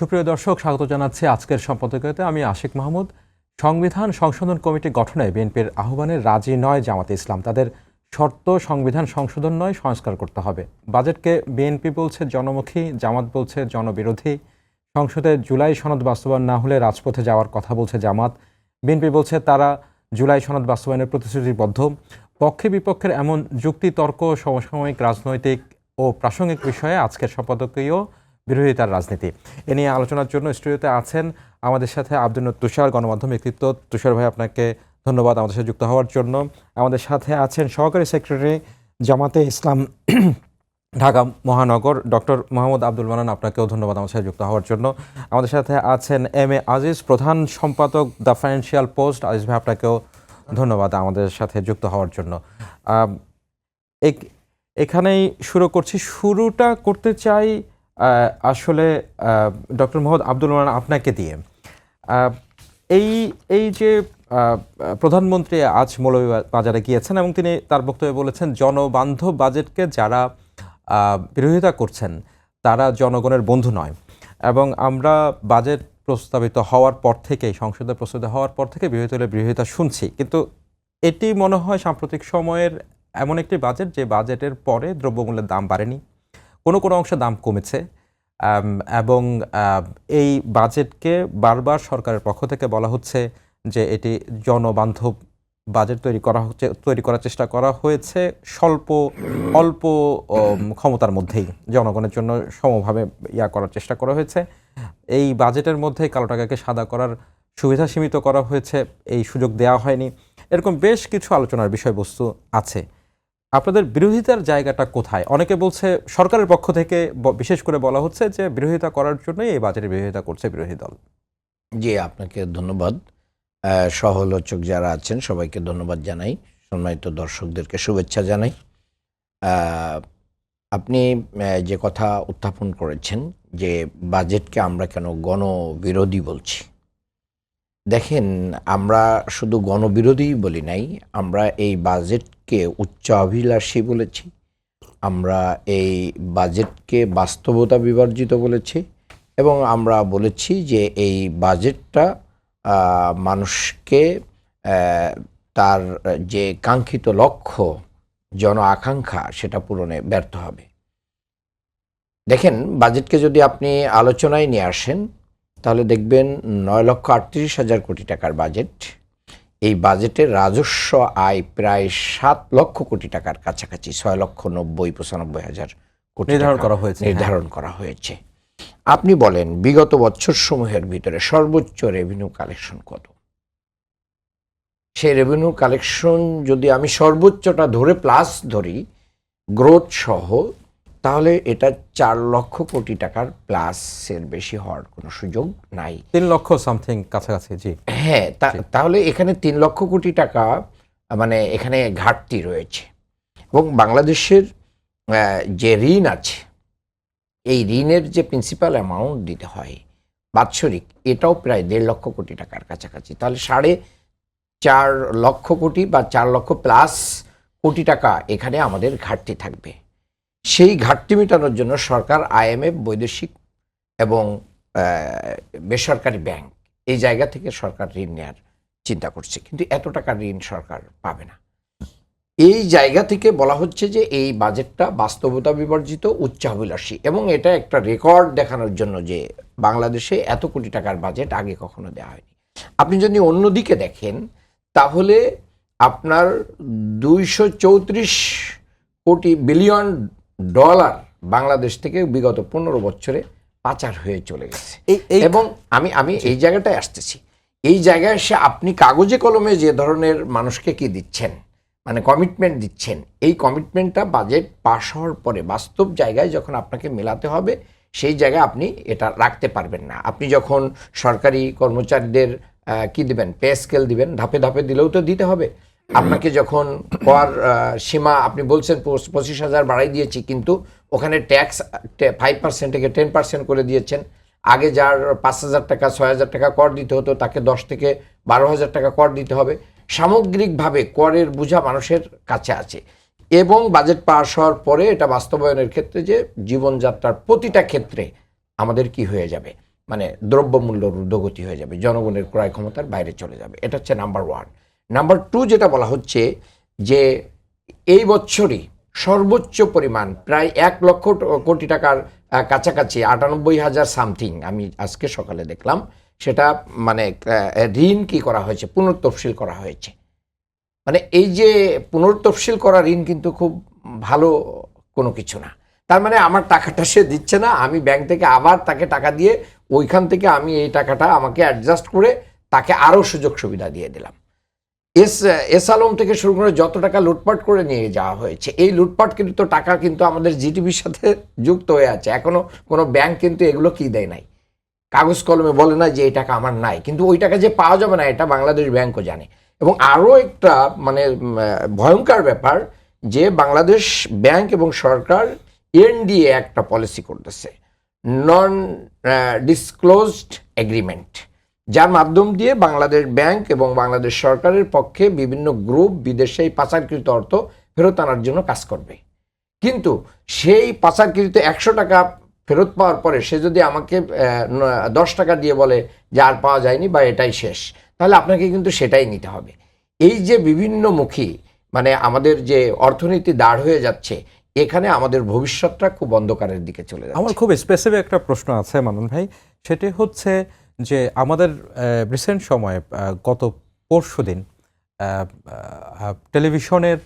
সুপ্রিয় দর্শক, স্বাগত জানাচ্ছি আজকের সম্পাদকীয়তে। আমি আশিক মাহমুদ। সংবিধান সংশোধন কমিটি গঠনে বিএনপির আহ্বানে রাজি নয় জামাতে ইসলাম। তাদের শর্ত সংবিধান সংশোধন নয়, সংস্কার করতে হবে। বাজেটকে বিএনপি বলছে জনমুখী, জামাত বলছে জনবিরোধী। সংসদে জুলাই সনদ বাস্তবায়ন না হলে রাজপথে যাওয়ার কথা বলছে জামাত। বিএনপি বলছে তারা জুলাই সনদ বাস্তবায়নের প্রতিশ্রুতিবদ্ধ। পক্ষে বিপক্ষের এমন যুক্তি তর্ক সমসাময়িক রাজনৈতিক ও প্রাসঙ্গিক বিষয়ে আজকের সম্পাদকীয় বিরোধিতার রাজনীতি এ নিয়ে আলোচনার জন্য স্টুডিওতে আছেন আমাদের সাথে আব্দুল তুষার, গণমাধ্যম ব্যক্তিত্ব। তুষার ভাই, আপনাকে ধন্যবাদ আমাদের সাথে যুক্ত হওয়ার জন্য। আমাদের সাথে আছেন সহকারী সেক্রেটারি জামাতে ইসলাম ঢাকা মহানগর ডক্টর মোহাম্মদ আব্দুল মান্নান, আপনাকেও ধন্যবাদ আমাদের সাথে যুক্ত হওয়ার জন্য। আমাদের সাথে আছেন এম এ আজিজ, প্রধান সম্পাদক দ্য ফাইন্যান্সিয়াল পোস্ট। আজিজ ভাই, আপনাকেও ধন্যবাদ আমাদের সাথে যুক্ত হওয়ার জন্য। এখানেই শুরু করছি। শুরুটা করতে চাই আসলে ডক্টর মোহাম্মদ আব্দুল মান্নান আপনাকে দিয়ে। এই যে প্রধানমন্ত্রী আজ মৌলভীবাজারে গিয়েছেন এবং তিনি তার বক্তব্যে বলেছেন জনবান্ধব বাজেটকে যারা বিরোধিতা করছেন তারা জনগণের বন্ধু নয়। এবং আমরা বাজেট প্রস্তাবিত হওয়ার পর থেকেই, সংসদে প্রস্তাবিত হওয়ার পর থেকে বিরোধিতা শুনছি, কিন্তু এটি মনে হয় সাম্প্রতিক সময়ের এমন একটি বাজেট যে বাজেটের পরে দ্রব্যমূল্যের দাম বাড়েনি, কোনো অংশে দাম কমেছে। এবং এই বাজেটকে বারবার সরকারের পক্ষ থেকে বলা হচ্ছে যে এটি জনবান্ধব বাজেট তৈরি করার চেষ্টা করা হয়েছে অল্প ক্ষমতার মধ্যেই, জনগণের জন্য সমভাবে করার চেষ্টা করা হয়েছে। এই বাজেটের মধ্যে কালো টাকাকে সাদা করার সুবিধা সীমিত করা হয়েছে, এই সুযোগ দেওয়া হয়নি। এরকম বেশ কিছু আলোচনার বিষয়বস্তু আছে। আপনাদের বিরোধিতার জায়গাটা কোথায়? অনেকে বলছে সরকারের পক্ষ থেকে বিশেষ করে বলা হচ্ছে যে বিরোধিতা করার জন্যই এই বাজেটের বিরোধিতা করছে বিরোধী দল। জি, আপনাকে ধন্যবাদ। সহলোচক যারা আছেন সবাইকে ধন্যবাদ জানাই, সম্মানিত দর্শকদেরকে শুভেচ্ছা জানাই। আপনি যে কথা উত্থাপন করেছেন যে বাজেটকে আমরা কেন গণবিরোধী বলছি, দেখেন, আমরা শুধু গণবিরোধী বলি নাই, আমরা এই বাজেটকে উচ্চাভিলাষী বলেছি, আমরা এই বাজেটকে বাস্তবতা বিবর্জিত বলেছি, এবং আমরা বলেছি যে এই বাজেটটা মানুষকে তার যে কাঙ্ক্ষিত লক্ষ্য, জন আকাঙ্ক্ষা, সেটা পূরণে ব্যর্থ হবে। দেখেন, বাজেটকে যদি আপনি আলোচনায় নিয়ে আসেন তাহলে দেখবেন 9,38,000 কোটি টাকার বাজেট। এই বাজেটের রাজস্ব আয় প্রায় 7 লক্ষ কোটি টাকার কাছাকাছি, 6,90,95,000 কোটি নির্ধারণ করা হয়েছে। আপনি বলেন বিগত বছর সমূহের ভিতরে সর্বোচ্চ রেভিনিউ কালেকশন কত? সেই রেভিনিউ কালেকশন যদি আমি সর্বোচ্চটা ধরে প্লাস ধরি গ্রোথ সহ, তাহলে এটা 4 লক্ষ কোটি টাকার প্লাসের বেশি হওয়ার কোনো সুযোগ নাই। 3 লক্ষ সামথিং কাছাকাছি। জি হ্যাঁ, তাহলে এখানে 3 লক্ষ কোটি টাকা মানে এখানে ঘাটতি রয়েছে। এবং বাংলাদেশের যে ঋণ আছে, এই ঋণের যে প্রিন্সিপাল অ্যামাউন্ট দিতে হয় বাৎসরিক, এটাও প্রায় 1.5 লক্ষ কোটি টাকার কাছাকাছি। তাহলে 4.5 লক্ষ কোটি বা 4 লক্ষ প্লাস কোটি টাকা এখানে আমাদের ঘাটতি থাকবে। সেই ঘাটতি মেটানোর জন্য সরকার IMF, বৈদেশিক এবং বেসরকারি ব্যাংক, এই জায়গা থেকে সরকার ঋণ নেওয়ার চিন্তা করছে, কিন্তু এত টাকা ঋণ সরকার পাবে না। এই জায়গা থেকে বলা হচ্ছে যে এই বাজেটটা বাস্তবতা বিবর্জিত, উচ্চাভিলাষী, এবং এটা একটা রেকর্ড দেখানোর জন্য যে বাংলাদেশে এত কোটি টাকার বাজেট আগে কখনো দেওয়া হয়নি। আপনি যদি অন্যদিকে দেখেন তাহলে আপনার 234 কোটি বিলিয়ন ডলার বাংলাদেশ থেকে বিগত 15 বছরে পাচার হয়ে চলে গেছে। এবং আমি এই জায়গাটায় আসতেছি। এই জায়গায় এসে আপনি কাগজে কলমে যে ধরনের মানুষকে কি দিচ্ছেন, মানে কমিটমেন্ট দিচ্ছেন, এই কমিটমেন্টটা বাজেট পাস হওয়ার পরে বাস্তব জায়গায় যখন আপনাকে মেলাতে হবে, সেই জায়গায় আপনি এটা রাখতে পারবেন না। আপনি যখন সরকারি কর্মচারীদের কি দিবেন, পে স্কেল দিবেন, ধাপে ধাপে দিলেও তো দিতে হবে। আপনাকে যখন কর সীমা আপনি বলছেন 25,000 বাড়াই দিয়েছি, কিন্তু ওখানে ট্যাক্স 5% থেকে 10% করে দিয়েছেন। আগে যার 5,000 টাকা 6,000 টাকা কর দিতে হতো তাকে 10 থেকে 12,000 টাকা কর দিতে হবে। সামগ্রিকভাবে করের বোঝা মানুষের কাছে আছে। এবং বাজেট পাস হওয়ার পরে এটা বাস্তবায়নের ক্ষেত্রে যে জীবনযাত্রার প্রতিটা ক্ষেত্রে আমাদের কি হয়ে যাবে, মানে দ্রব্যমূল্যর ঊর্ধ্বগতি হয়ে যাবে, জনগণের ক্রয় ক্ষমতার বাইরে চলে যাবে। এটা হচ্ছে নাম্বার ওয়ান। নাম্বার টু যেটা বলা হচ্ছে যে এই বছরই সর্বোচ্চ পরিমাণ প্রায় 1 লক্ষ কোটি টাকার কাছাকাছি 98,000 সামথিং আমি আজকে সকালে দেখলাম, সেটা মানে ঋণ কি করা হয়েছে, পুনর্তফসিল করা হয়েছে। মানে এই যে পুনর্তফসিল করা ঋণ কিন্তু খুব ভালো কোনো কিছু না। তার মানে আমার টাকাটা সে দিচ্ছে না, আমি ব্যাংক থেকে আবার তাকে টাকা দিয়ে ওইখান থেকে আমি এই টাকাটা আমাকে অ্যাডজাস্ট করে তাকে আরও সুযোগ সুবিধা দিয়ে দিলাম। এস আলম থেকে শুরু করে যত টাকা লুটপাট করে নিয়ে যাওয়া হয়েছে, এই লুটপাটকৃত টাকা কিন্তু আমাদের জিডিপির সাথে যুক্ত হয়ে আছে। এখনো কোনো ব্যাংক কিন্তু এগুলো কি দেয় নাই, কাগজ কলমে বলে না যে এই টাকা আমার নাই, কিন্তু ওই টাকা যে পাওয়া যাবে না এটা বাংলাদেশ ব্যাংকও জানে। এবং আরও একটা মানে ভয়ঙ্কর ব্যাপার যে বাংলাদেশ ব্যাংক এবং সরকার এনডিএ একটা পলিসি করতেছে, নন ডিসক্লোজড এগ্রিমেন্ট, যার মাধ্যম দিয়ে বাংলাদেশ ব্যাংক এবং বাংলাদেশ সরকারের পক্ষে বিভিন্ন গ্রুপ বিদেশে এই পাচারকৃত অর্থ ফেরত আনার জন্য কাজ করবে। কিন্তু সেই পাচারকৃত 100 টাকা ফেরত পাওয়ার পরে সে যদি আমাকে 10 টাকা দিয়ে বলে যে আর পাওয়া যায়নি বা এটাই শেষ, তাহলে আপনাকে কিন্তু সেটাই নিতে হবে। এই যে বিভিন্নমুখী মানে আমাদের যে অর্থনীতি দাঁড় হয়ে যাচ্ছে, এখানে আমাদের ভবিষ্যৎটা খুব অন্ধকারের দিকে চলে যাচ্ছে। আমার খুব স্পেসিফিক একটা প্রশ্ন আছে মামুন ভাই, সেটি হচ্ছে যে আমাদের রিসেন্ট সময়ে গত পরশুদিন টেলিভিশনের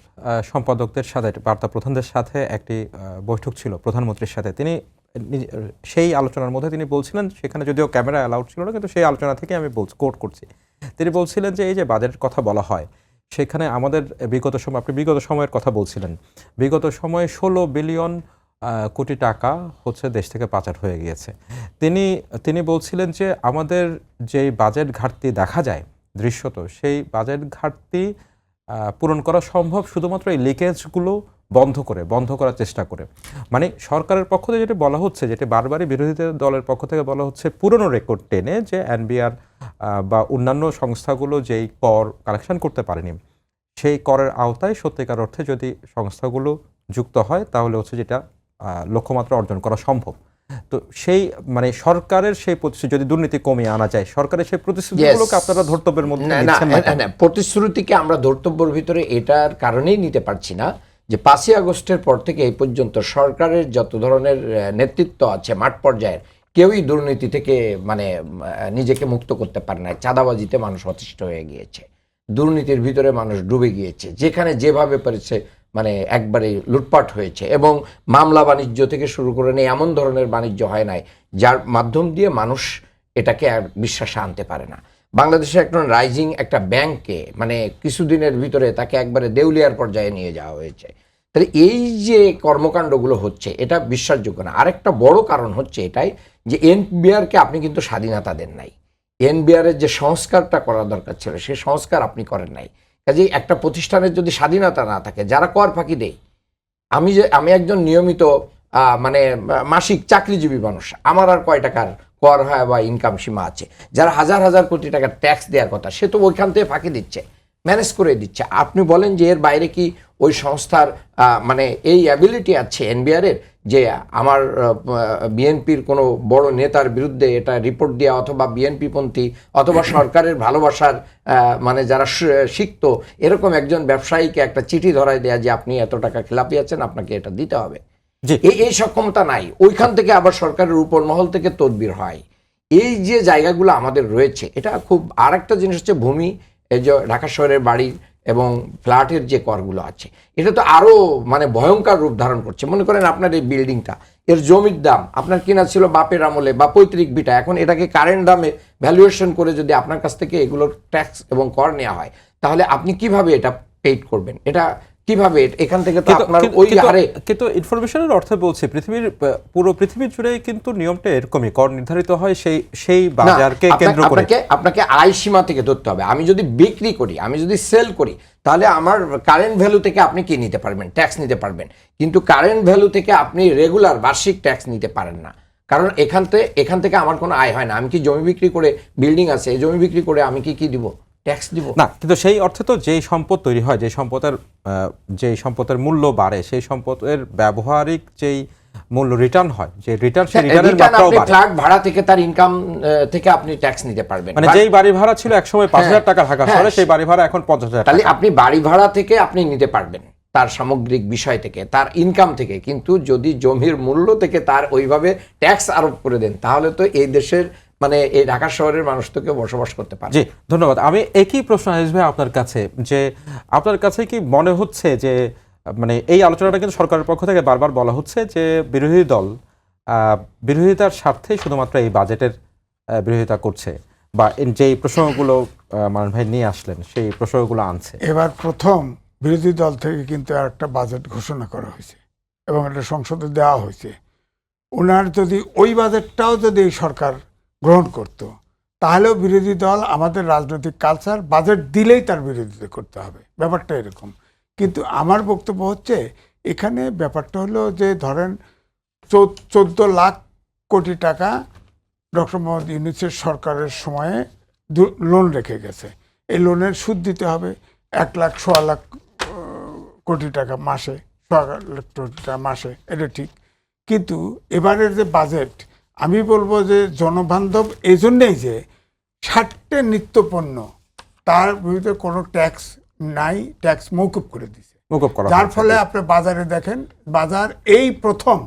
সম্পাদকদের সাথে, বার্তা প্রধানদের সাথে একটি বৈঠক ছিল প্রধানমন্ত্রীর সাথে। তিনি সেই আলোচনার মধ্যে তিনি বলছিলেন, সেখানে যদিও ক্যামেরা অ্যালাউড ছিল না, কিন্তু সেই আলোচনা থেকে আমি কোট করছি, তিনি বলছিলেন যে এই যে বাজেটের কথা বলা হয় সেখানে আমাদের বিগত সময়, আপনি বিগত সময়ের কথা বলছিলেন, বিগত সময়ে 16 বিলিয়ন কোটি টাকা হচ্ছে দেশ থেকে পাচার হয়ে গিয়েছে। তিনি বলছিলেন যে আমাদের যে বাজেট ঘাটতি দেখা যায় দৃশ্যত, সেই বাজেট ঘাটতি পূরণ করা সম্ভব শুধুমাত্র এই লিকেজগুলো বন্ধ করার চেষ্টা করে। মানে সরকারের পক্ষ থেকে যেটা বলা হচ্ছে, যেটা বারবারই বিরোধী দলের পক্ষ থেকে বলা হচ্ছে, পুরনো রেকর্ড টেনে যে এনবিআর বা অন্যান্য সংস্থাগুলো যেই কর কালেকশন করতে পারেনি, সেই করের আওতায় সত্যিকার অর্থে যদি সংস্থাগুলো যুক্ত হয় তাহলে হচ্ছে যেটা লক্ষ্যমাত্রা অর্জন করা সম্ভব। তো সেই মানে সরকারের সেই প্রতিশ্রুতি যদি দুর্নীতি কমিয়ে আনা যায়, সরকারের সেই প্রতিশ্রুতিগুলোকে আপনারা ধর্তব্যের মধ্যে নিচ্ছেন না? প্রতিশ্রুতিকে আমরা ধর্তব্যের ভিতরে এটার কারণেই নিতে পারছি না যে 5ই আগস্টের পর থেকে এই পর্যন্ত সরকারের যত ধরনের নেতৃত্ব আছে মাঠ পর্যায়ের, কেউই দুর্নীতি থেকে মানে নিজেকে মুক্ত করতে পারে না। চাঁদাবাজিতে মানুষ অতিষ্ঠ হয়ে গিয়েছে, দুর্নীতির ভিতরে মানুষ ডুবে গিয়েছে, যেখানে যেভাবে পেরেছে মানে একবারে লুটপাট হয়েছে। এবং মামলা বাণিজ্য থেকে শুরু করে নিয়ে এমন ধরনের বাণিজ্য হয় নাই যার মাধ্যম দিয়ে মানুষ এটাকে আর বিশ্বাসে আনতে পারে না। বাংলাদেশের একটা রাইজিং একটা ব্যাংককে মানে কিছুদিনের ভিতরে তাকে একবারে দেউলিয়ার পর্যায়ে নিয়ে যাওয়া হয়েছে। তাহলে এই যে কর্মকাণ্ডগুলো হচ্ছে এটা বিশ্বাসযোগ্য না। আরেকটা বড় কারণ হচ্ছে এটাই যে এনবিআরকে আপনি কিন্তু স্বাধীনতা দেন নাই। এনবিআরের যে সংস্কারটা করা দরকার ছিল সেই সংস্কার আপনি করেন নাই। কাজেই একটা প্রতিষ্ঠানের যদি স্বাধীনতা না থাকে, যারা কর ফাঁকি দেয়, আমি একজন নিয়মিত মানে মাসিক চাকরিজীবী মানুষ, আমার আর কয় টাকার কর হয় বা ইনকাম সীমা আছে? যারা হাজার হাজার কোটি টাকার ট্যাক্স দেওয়ার কথা সে তো ওইখান থেকে ফাঁকি দিচ্ছে, ম্যানেজ করে দিচ্ছে। আপনি বলেন যে এর বাইরে কি ওই সংস্থার মানে এই অ্যাবিলিটি আছে এনবিআরের যে আমার বিএনপির কোনো বড় নেতার বিরুদ্ধে এটা রিপোর্ট দেওয়া, অথবা বিএনপিপন্থী অথবা সরকারের ভালোবাসার মানে যারা শিখত এরকম একজন ব্যবসায়ীকে একটা চিঠি ধরায় দেয়া যে আপনি এত টাকা খেলাপি আছেন, আপনাকে এটা দিতে হবে? এই সক্ষমতা নাই। ওইখান থেকে আবার সরকারের উপর মহল থেকে তদবির হয়। এই যে জায়গাগুলো আমাদের রয়েছে, এটা খুব আর একটা জিনিস হচ্ছে ভূমি, এই যে ঢাকা শহরের বাড়ি এবং ফ্ল্যাটের যে করগুলো আছে, এটা তো আরও মানে ভয়ঙ্কর রূপ ধারণ করছে। মনে করেন আপনার এই বিল্ডিংটা, এর জমির দাম আপনার কিনা ছিল বাপের আমলে বা পৈতৃক ভিটা, এখন এটাকে কারেন্ট দামে ভ্যালুয়েশন করে যদি আপনার কাছ থেকে এগুলোর ট্যাক্স এবং কর নেওয়া হয়, তাহলে আপনি কিভাবে এটা পেইড করবেন? এটা কিভাবে এখান থেকে তো আপনার ওই হারে। কিন্তু ইনফরমেশনের অর্থে বলছি, পুরো পৃথিবীর জুড়ে কিন্তু নিয়মটা এরকমই, কর নির্ধারিত হয় সেই বাজারকে কেন্দ্র করে। আপনাকে আয় সীমা থেকে ধরতে হবে। আমি যদি বিক্রি করি, আমি যদি সেল করি, তাহলে আমার কারেন্ট ভ্যালু থেকে আপনি কি নিতে পারবেন? ট্যাক্স নিতে পারবেন। কিন্তু কারেন্ট ভ্যালু থেকে আপনি রেগুলার বার্ষিক ট্যাক্স নিতে পারেন না, কারণ এখান থেকে আমার কোনো আয় হয় না। আমি কি জমি বিক্রি করে, বিল্ডিং আছে, এই জমি বিক্রি করে আমি কি দিব? ট্যাক্স দিব না। কিন্তু সেই অর্থে তো যেই সম্পদ তৈরি হয়, যেই সম্পদের মূল্য বাড়ে, সেই সম্পদের ব্যবহারিক যেই মূল্য রিটার্ন হয়, যে রিটার্ন, সেই রিটার্নের রিটার্ন মাত্রাও আপনি বাড়ে। ফ্ল্যাট ভাড়া থেকে তার ইনকাম থেকে আপনি ট্যাক্স নিতে পারবেন। মানে যেই বাড়ি ভাড়া ছিল একসময় 5,000 টাকা ঢাকা শহরে, সেই বাড়ি ভাড়া এখন 50,000 তাহলে টাকা। আপনি বাড়ি ভাড়া থেকে আপনি নিতে পারবেন তার সামগ্রিক বিষয় থেকে, তার ইনকাম থেকে। কিন্তু যদি জমির মূল্য থেকে তার ওইভাবে ট্যাক্স আরোপ করে দেন, তাহলে তো এই দেশের মানে এই ঢাকা শহরের মানুষ তো কেউ বসবাস করতে পারে। জি, ধন্যবাদ। আমি একই প্রশ্ন আসবে আপনার কাছে, যে আপনার কাছে কি মনে হচ্ছে যে মানে এই আলোচনাটা কিন্তু সরকারের পক্ষ থেকে বারবার বলা হচ্ছে যে বিরোধী দল বিরোধিতার স্বার্থেই শুধুমাত্র এই বাজেটের বিরোধিতা করছে, বা যেই প্রসঙ্গগুলো মানুষ ভাই নিয়ে আসলেন সেই প্রসঙ্গগুলো আনছে। এবার প্রথম বিরোধী দল থেকে কিন্তু আর একটা বাজেট ঘোষণা করা হয়েছে এবং এটা সংসদে দেওয়া হয়েছে। ওনার যদি ওই বাজেটটাও যদি এই সরকার গ্রহণ করত, তাহলেও বিরোধী দল, আমাদের রাজনৈতিক কালচার, বাজেট দিলেই তার বিরোধিতা করতে হবে, ব্যাপারটা এরকম। কিন্তু আমার বক্তব্য হচ্ছে এখানে ব্যাপারটা হলো যে ধরেন 14 লাখ কোটি টাকা ডক্টর মোহাম্মদ ইউনূসের সরকারের সময়ে লোন রেখে গেছে। এই লোনের সুদ দিতে হবে 1 লাখ 1.25 লাখ কোটি টাকা মাসে, 1.25 লাখ কোটি টাকা মাসে, এটা ঠিক। কিন্তু এবারের যে বাজেট, আমি বলবো যে জনবান্ধব এই জন্যেই যে 60টে নিত্যপণ্য তার বিরুদ্ধে কোনো ট্যাক্স নাই, ট্যাক্স মৌকুব করে দিছে, মকুব করা যার হয়েছে। ফলে আপনি বাজারে দেখেন, বাজার এই প্রথম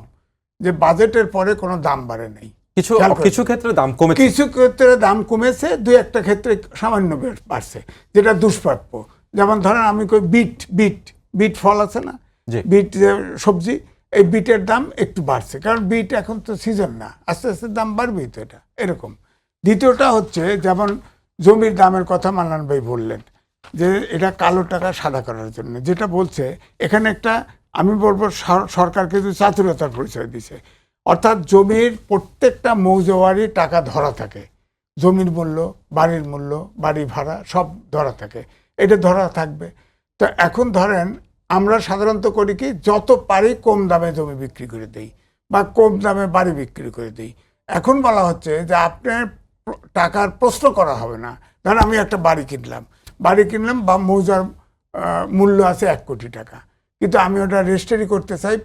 যে বাজেটের পরে কোনো দাম বাড়ে নাই। কিছু খেয়াল করেছেন? কিছু ক্ষেত্রে দাম কমেছে, কিছু ক্ষেত্রে দাম কমেছে, দুই একটা ক্ষেত্রে সামান্য বাড়ছে, যেটা দুষ্প্রাপ্য। যেমন ধরেন আমি কই বিট ফল আছে না, জি। বিট যে সবজি, এই বিটের দাম একটু বাড়ছে, কারণ বিট এখন তো সিজন না, আস্তে আস্তে দাম বাড়বেই তো, এটা এরকম। দ্বিতীয়টা হচ্ছে যেমন জমির দামের কথা মান্নান ভাই বললেন, যে এটা কালো টাকা সাদা করার জন্য, যেটা বলছে এখানে একটা, আমি বলবো সরকার কিন্তু চাতুরতার পরিচয় দিছে। অর্থাৎ জমির প্রত্যেকটা মৌজাওয়ারি টাকা ধরা থাকে, জমির মূল্য, বাড়ির মূল্য, বাড়ি ভাড়া সব ধরা থাকে, এটা ধরা থাকবে। তো এখন ধরেন আমরা সাধারণত করি কি, যত পারি কম দামে জমি বিক্রি করে দেই বা কম দামে বাড়ি বিক্রি করে দিই। এখন বলা হচ্ছে যে আপনার টাকার প্রশ্ন করা হবে না। ধরেন আমি একটা বাড়ি কিনলাম বা মৌজার মূল্য আছে 1 কোটি টাকা, কিন্তু আমি ওটা রেজিস্ট্রি করতে চাই,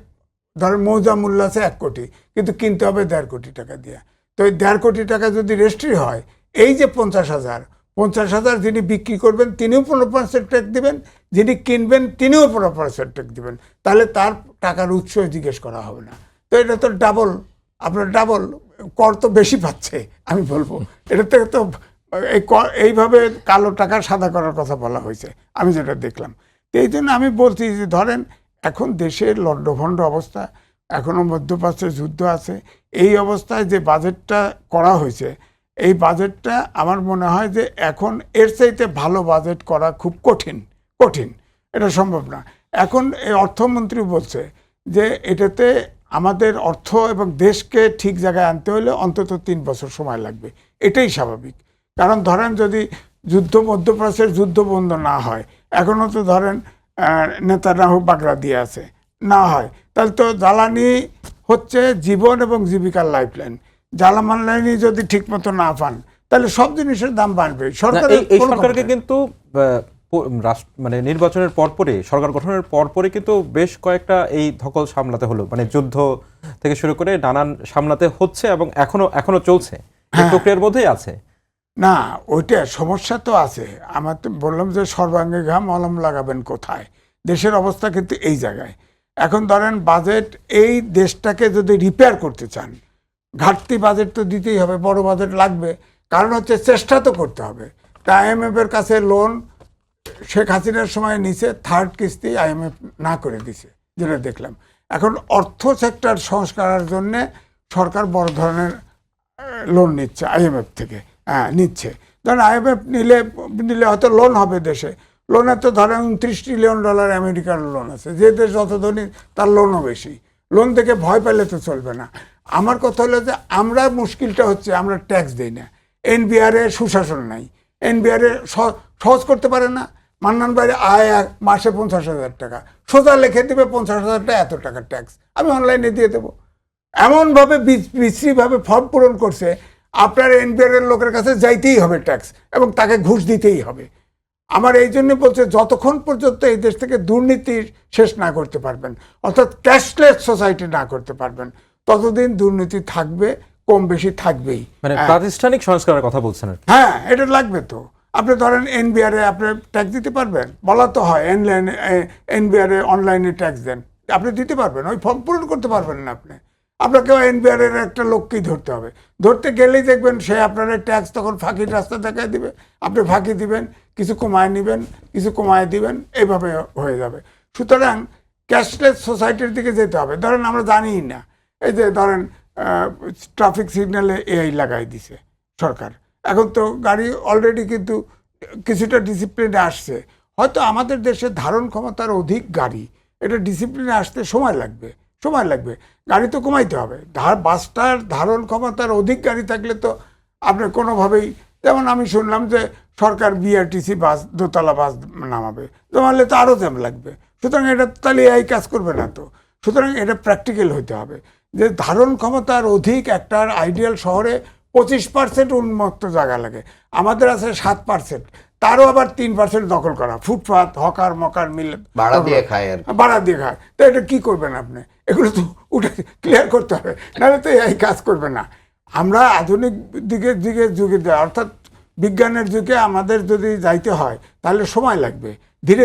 ধরেন মৌজা মূল্য আছে 1 কোটি, কিন্তু কিনতে হবে 1.5 কোটি টাকা দিয়ে। তো এই 1.5 কোটি টাকা যদি রেজিস্ট্রি হয়, এই যে 50,000 যিনি বিক্রি করবেন তিনিও 15% ট্যাক্স দিবেন, যিনি কিনবেন তিনিও 15% ট্যাক্স দিবেন, তাহলে তার টাকার উৎস জিজ্ঞেস করা হবে না। তো এটা তো ডাবল, আপনার ডাবল কর তো বেশি পাচ্ছে, আমি বলবো। এটা থেকে তো এইভাবে কালো টাকা সাদা করার কথা বলা হয়েছে, আমি যেটা দেখলাম। তো এই জন্য আমি বলছি যে ধরেন এখন দেশের লণ্ডভণ্ড অবস্থা, এখনও মধ্যপ্রাচ্যের যুদ্ধ আছে, এই অবস্থায় যে বাজেটটা করা হয়েছে, এই বাজেটটা আমার মনে হয় যে এখন এর চাইতে ভালো বাজেট করা খুব কঠিন, এটা সম্ভব না। এখন এই অর্থমন্ত্রী বলছে যে এটাতে আমাদের অর্থ এবং দেশকে ঠিক জায়গায় আনতে হলে অন্তত 3 বছর সময় লাগবে, এটাই স্বাভাবিক। কারণ ধরেন যদি মধ্যপ্রাচ্যের যুদ্ধ বন্ধ না হয়, এখনও তো ধরেন নেতানিয়াহু বাগড়া দিয়ে আছে, না হয়, তাহলে তো জ্বালানি হচ্ছে জীবন এবং জীবিকার লাইফলাইন, জ্বালানি যদি ঠিক মতো না পান, তাহলে সব জিনিসের দাম বাড়বে। এই সরকারকে কিন্তু মানে নির্বাচনের পরপরই, সরকার গঠনের পরপরই কিন্তু বেশ কয়েকটা এই ধকল সামলাতে হলো, মানে যুদ্ধ থেকে শুরু করে নানান সামলাতে হচ্ছে, এবং এখনো চলছে, এই প্রক্রিয়ার মধ্যেই আছে। না, ওইটা সমস্যা তো আছে। আমার তো বললাম যে সর্বাঙ্গে ঘাম মলম লাগাবেন কোথায়, দেশের অবস্থা কিন্তু এই জায়গায়। এখন ধরেন বাজেট, এই দেশটাকে যদি রিপেয়ার করতে চান, ঘাটতি বাজেট তো দিতেই হবে, বড় বাজেট লাগবে, কারণ হচ্ছে চেষ্টা তো করতে হবে। তা IMF এর কাছে লোন শেখ হাসিনার সময় নিচে, 3rd কিস্তি IMF না করে দিছে, যেটা দেখলাম। এখন অর্থ সেক্টর সংস্কারের জন্যে সরকার বড় ধরনের লোন নিচ্ছে IMF থেকে, নিচ্ছে। ধরেন IMF নিলে হয়তো লোন হবে দেশে, লোনে তো ধরেন $29 ট্রিলিয়ন আমেরিকার লোন আছে, যে দেশ যত ধনী তার লোনও বেশি। লোন থেকে ভয় পেলে তো চলবে না। আমার কথা হলো যে আমরা, মুশকিলটা হচ্ছে আমরা ট্যাক্স দিই না, NBR এর সুশাসন নাই, NBR এর সহজ করতে পারে না। মান্নান বাইরে আয় মাসে 50,000 টাকা, সোজা লিখে দেবে 50,000 টাকা এত টাকা ট্যাক্স, আমি অনলাইনে দিয়ে দেবো। এমনভাবে বিশ্রীভাবে ফর্ম পূরণ করছে, আপনার NBR এর লোকের কাছে যাইতেই হবে ট্যাক্স, এবং তাকে ঘুষ দিতেই হবে। আমার এই জন্য বলছে যতক্ষণ পর্যন্ত এই দেশ থেকে দুর্নীতি শেষ না করতে পারবেন, অর্থাৎ ক্যাশলেস সোসাইটি না করতে পারবেন, ততদিন দুর্নীতি থাকবে, কম বেশি থাকবেই। মানে প্রাতিষ্ঠানিক সংস্কারের কথা বলছেন আর কি। হ্যাঁ, এটা লাগবে তো। আপনি ধরেন এনবিআর এ আপনি ট্যাক্স দিতে পারবেন, বলা তো হয় এনবিআর এ অনলাইনে ট্যাক্স দেন, আপনি দিতে পারবেন, ওই ফর্ম পূরণ করতে পারবেন না আপনি। আপনাকে এনবিআর এর একটা লোককেই ধরতে হবে, ধরতে গেলেই দেখবেন সে আপনার ট্যাক্স তখন ফাঁকির রাস্তা দেখায় দিবে, আপনি ফাঁকি দিবেন, কিছু কমায় নেবেন, কিছু কমায় দিবেন, এইভাবে হয়ে যাবে। সুতরাং ক্যাশলেস সোসাইটির দিকে যেতে হবে। ধরেন আমরা জানিই না, এই যে ধরেন ট্রাফিক সিগন্যালে এআই লাগাই দিছে সরকার, এখন তো গাড়ি অলরেডি কিন্তু কিছুটা ডিসিপ্লিনে আসছে। হয়তো আমাদের দেশে ধারণ ক্ষমতার অধিক গাড়ি, এটা ডিসিপ্লিনে আসতে সময় লাগবে। গাড়ি তো কমাইতে হবে। বাসটার ধারণ ক্ষমতার অধিক গাড়ি থাকলে তো আপনি কোনোভাবেই, যেমন আমি শুনলাম যে সরকার বিআরটিসি বাস, দোতলা বাস নামাবে, নামালে তো আরও জ্যাম লাগবে। সুতরাং এটা তাহলে এই কাজ করবে না তো। সুতরাং এটা প্র্যাকটিক্যাল হইতে হবে যে ধারণ ক্ষমতার অধিক একটার আইডিয়াল শহরে 25% উন্মুক্ত জায়গা লাগে, আমাদের আছে 7%, তারও আবার 3% দখল করা, ফুটপাত হকার মকার মিলে ভাড়া দিয়ে খায় আর ভাড়া দিয়ে খায়। তো এটা কি করবেন আপনি? এগুলো তো উঠে ক্লিয়ার করতে হবে, নাহলে তো এই কাজ করবে না। আমরা আধুনিক যুগে অর্থাৎ বিজ্ঞানের যুগে আমাদের যদি যাইতে হয় তাহলে সময় লাগবে, ধীরে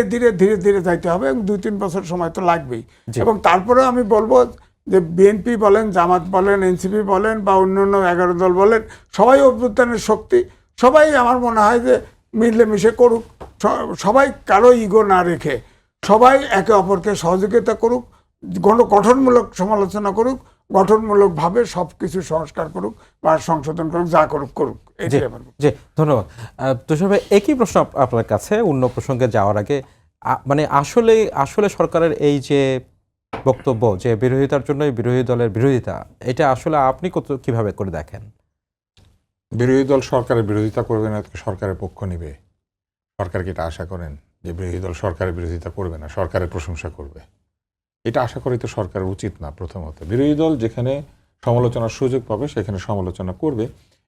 ধীরে যাইতে হবে, এবং 2-3 বছর সময় তো লাগবেই। এবং তারপরে আমি বলবো যে বিএনপি বলেন, জামাত বলেন, এনসিপি বলেন, বা অন্যান্য 11 দল বলেন, সবাই অভ্যুত্থানের শক্তি, সবাই আমার মনে হয় যে মিলেমিশে করুক, সবাই কারো ইগো না রেখে সবাই একে অপরকে সহযোগিতা করুক, গঠনমূলক সমালোচনা করুক, গঠনমূলকভাবে সব কিছু সংস্কার করুক বা সংশোধন করুক, যা করুক। এটাই আমার। জি, ধন্যবাদ। তুষার ভাই, একই প্রশ্ন আপনার কাছে, অন্য প্রসঙ্গে যাওয়ার আগে, মানে আসলে সরকারের এই যে বক্তব্য যে বিরোধিতার জন্যই বিরোধী দলের বিরোধিতা, এটা আসলে আপনি কিভাবে করে দেখেন? বিরোধী দল সরকারের বিরোধিতা করবে না, সরকারের পক্ষ নিবে? সরকারকে এটা আশা করেন যে বিরোধী দল সরকারের বিরোধিতা করবে না, সরকারের প্রশংসা করবে? এটা আশা করি তো সরকারের উচিত না। প্রথমত, বিরোধী দল যেখানে সমালোচনার সুযোগ পাবে সেখানে সমালোচনা করবে,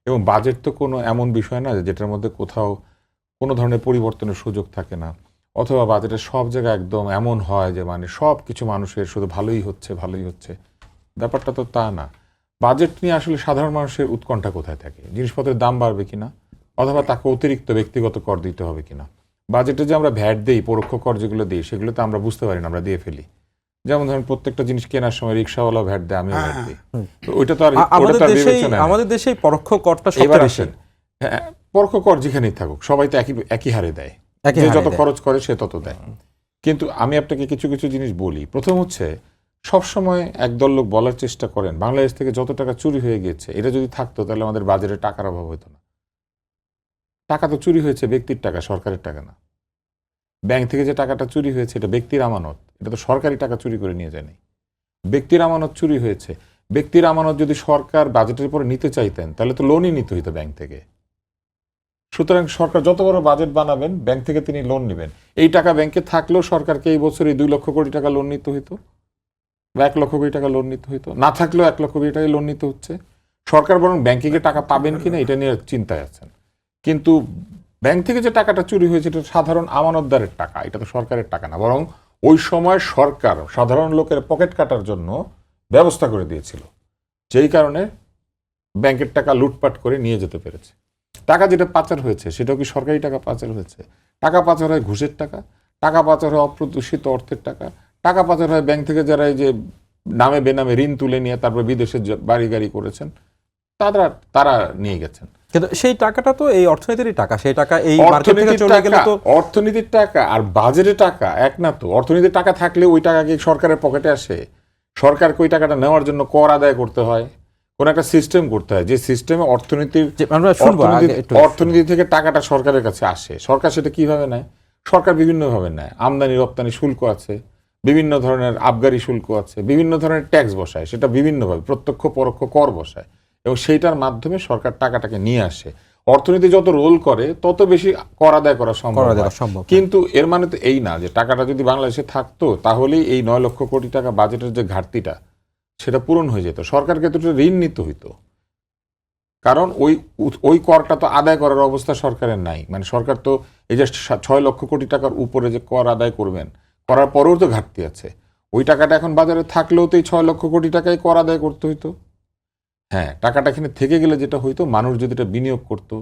এবং বাজেট তো কোনো এমন বিষয় না যেটার মধ্যে কোথাও কোনো ধরনের পরিবর্তনের সুযোগ থাকে না, অথবা বাজেটের সব জায়গায় একদম এমন হয় যে মানে সব কিছু মানুষের শুধু ভালোই হচ্ছে। ব্যাপারটা তো তা না। বাজেট নিয়ে আসলে সাধারণ মানুষের উৎকণ্ঠা কোথায় থাকে? জিনিসপত্রের দাম বাড়বে কিনা, অথবা তাকে অতিরিক্ত ব্যক্তিগত কর দিতে হবে কিনা। বাজেটে যে আমরা ভ্যাট দিই, পরোক্ষ কর যেগুলো দিই, সেগুলো তো আমরা বুঝতে পারি না, আমরা দিয়ে ফেলি। যেমন ধরেন প্রত্যেকটা জিনিস কেনার সময় রিক্সাওয়ালা ভ্যাট দেয়, আমিও ভ্যাট দিই, তো ওইটা তো আর আমাদের দেশে পরোক্ষ করটা সবচেয়ে বেশি। হ্যাঁ, পরোক্ষ কর যেখানেই থাকুক সবাই তো একই হারে দেয়, যে যত খরচ করে সে তত দেয়। কিন্তু আমি আপনাকে কিছু জিনিস বলি। প্রথম হচ্ছে, সবসময় একদল লোক বলার চেষ্টা করেন বাংলাদেশ থেকে যত টাকা চুরি হয়ে গিয়েছে, এটা যদি থাকতো তাহলে আমাদের বাজারে টাকার অভাব হতো না। টাকা তো চুরি হয়েছে, ব্যক্তির টাকা, সরকারের টাকা না। ব্যাংক থেকে যে টাকাটা চুরি হয়েছে এটা ব্যক্তির আমানত, এটা তো সরকারি টাকা চুরি করে নিয়ে যায়নি। ব্যক্তির আমানত চুরি হয়েছে। ব্যক্তির আমানত যদি সরকার বাজেটের পরে নিতে চাইতেন তাহলে তো লোনই নিতে হইতো ব্যাংক থেকে। সুতরাং সরকার যত বড় বাজেট বানাবেন, ব্যাংক থেকে তিনি লোন নেবেন। এই টাকা ব্যাংকে থাকলেও সরকারকে এই বছর 2 লক্ষ কোটি টাকা লোন নিতে হইতো, বা 1 লক্ষ কোটি টাকা লোন নিতে হইতো। না থাকলেও 1 লক্ষ কোটি টাকা লোন নিতে হচ্ছে। সরকার বরং ব্যাংকে টাকা পাবেন কিনা এটা নিয়ে চিন্তায় আছেন। কিন্তু ব্যাংক থেকে যে টাকাটা চুরি হয়েছে এটা সাধারণ আমানতদারের টাকা, এটা তো সরকারের টাকা না। বরং ওই সময় সরকার সাধারণ লোকের পকেট কাটার জন্য ব্যবস্থা করে দিয়েছিল, যেই কারণে ব্যাংকের টাকা লুটপাট করে নিয়ে যেতে পেরেছে। টাকা যেটা পাচার হয়েছে সেটাও কি সরকারি টাকা পাচার হয়েছে? টাকা পাচার হয় ঘুষের টাকা, টাকা পাচার হয় অপ্রদূষিত অর্থের টাকা, টাকা পাচার হয় ব্যাংক থেকে যারা এই যে নামে বেনামে ঋণ তুলে নিয়ে তারপর বিদেশে বাড়ি গাড়ি করেছেন, তারা নিয়ে গেছেন। কিন্তু সেই টাকাটা তো এই অর্থনীতির টাকা, সেই টাকা এই মার্কেট থেকে চলে গেলে তো অর্থনীতির টাকা আর বাজেটের টাকা এক না তো। অর্থনীতির টাকা থাকলে ওই টাকা কি সরকারের পকেটে আসে? সরকারকে ওই টাকাটা নেওয়ার জন্য কর আদায় করতে হয়, কোন একটা সিস্টেম করতে হয়, যে সিস্টেমে অর্থনীতি থেকে টাকাটা সরকারের কাছে আসে। সরকার সেটা কিভাবে নেয়? সরকার বিভিন্নভাবে নেয়। আমদানি রপ্তানি শুল্ক আছে, বিভিন্ন ধরনের আবগারি শুল্ক আছে, বিভিন্ন ধরনের ট্যাক্স বসায়, সেটা বিভিন্নভাবে প্রত্যক্ষ পরোক্ষ কর বসায়, এবং সেইটার মাধ্যমে সরকার টাকাটাকে নিয়ে আসে। অর্থনীতি যত রোল করে তত বেশি কর আদায় করা সম্ভব। কিন্তু এর মানে তো এই না যে টাকাটা যদি বাংলাদেশে থাকতো তাহলেই এই 9 লক্ষ কোটি টাকা বাজেটের যে ঘাটতিটা সেটা পূরণ হয়ে যেত। সরকারকে তো ঋণ নিতে হইতো। কারণ ওই করটা তো আদায় করার অবস্থা সরকারের নাই। মানে সরকার তো এই যে 6 লক্ষ কোটি টাকার উপরে যে কর আদায় করবেন, করার পরেও তো ঘাটতি আছে। ওই টাকাটা এখন বাজারে থাকলেও তো এই 6 লক্ষ কোটি টাকায় কর আদায় করতে হইতো। হ্যাঁ, টাকাটা এখানে থেকে গেলে যেটা হইতো, মানুষ যদি এটা বিনিয়োগ করতো,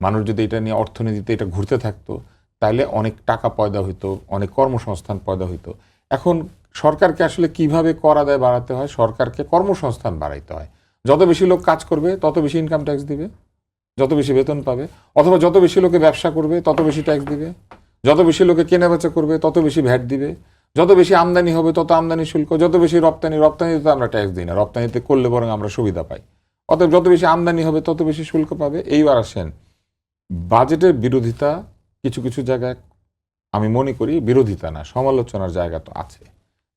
মানুষ যদি এটা নিয়ে অর্থনীতিতে এটা ঘুরতে থাকতো, তাহলে অনেক টাকা পয়দা হইতো, অনেক কর্মসংস্থান পয়দা হইতো। এখন সরকারকে আসলে কিভাবে কর আদায় বাড়াতে হয়? সরকারকে কর্মসংস্থান বাড়াইতে হয়। যত বেশি লোক কাজ করবে তত বেশি ইনকাম ট্যাক্স দিবে, যত বেশি বেতন পাবে, অথবা যত বেশি লোকে ব্যবসা করবে তত বেশি ট্যাক্স দিবে, যত বেশি লোকে কেনাবেচা করবে তত বেশি ভ্যাট দিবে, যত বেশি আমদানি হবে তত আমদানি শুল্ক, যত বেশি রপ্তানিতে তো আমরা ট্যাক্স দিই না, রপ্তানিতে করলে বরং আমরা সুবিধা পাই। অতএব যত বেশি আমদানি হবে তত বেশি শুল্ক পাবে। এইবার আসেন, বাজেটের বিরোধিতা কিছু কিছু জায়গায় আমি মনে করি বিরোধিতা না, সমালোচনার জায়গা তো আছে।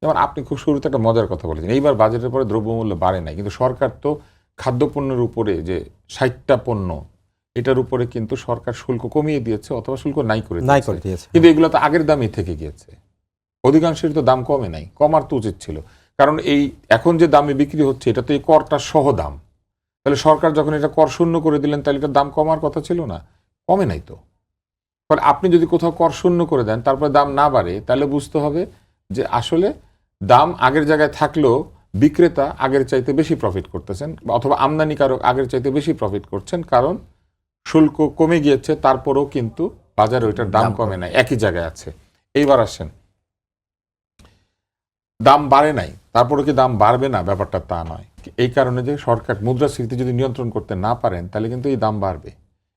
যেমন আপনি খুব শুরুতে একটা মজার কথা বলেছেন, এইবার বাজেটের পরে দ্রব্যমূল্য বাড়ে নাই, কিন্তু সরকার তো খাদ্যপণ্যের উপরে যে 60টা পণ্য, এটার উপরে কিন্তু সরকার শুল্ক কমিয়ে দিয়েছে অথবা শুল্ক নাই করে দিয়েছে। কিন্তু এগুলো তো আগের দামই থেকে গিয়েছে, অধিকাংশের তো দাম কমে নাই। কমার তো উচিত ছিল, কারণ এই এখন যে দামে বিক্রি হচ্ছে এটা তো এই করটা সহ দাম। তাহলে সরকার যখন এটা কর শূন্য করে দিলেন, তাহলে এটার দাম কমার কথা ছিল না? কমে নাই তো। ফলে আপনি যদি কোথাও কর শূন্য করে দেন, তারপরে দাম না বাড়ে, তাহলে বুঝতে হবে যে আসলে দাম আগের জায়গায় থাকলেও বিক্রেতা আগের চাইতে বেশি প্রফিট করতেছেন, অথবা আমদানিকারক আগের চাইতে বেশি প্রফিট করছেন, কারণ শুল্ক কমে গিয়েছে, তারপরেও কিন্তু বাজারে ওইটার দাম কমে নাই, একই জায়গায় আছে। এইবার আসেন, দাম বাড়ে নাই, তারপরে কি দাম বাড়বে না? ব্যাপারটা তা নয়। এই কারণে যে সরকার মুদ্রাস্ফীতি যদি নিয়ন্ত্রণ করতে না পারেন, তাহলে কিন্তু এই দাম বাড়বে,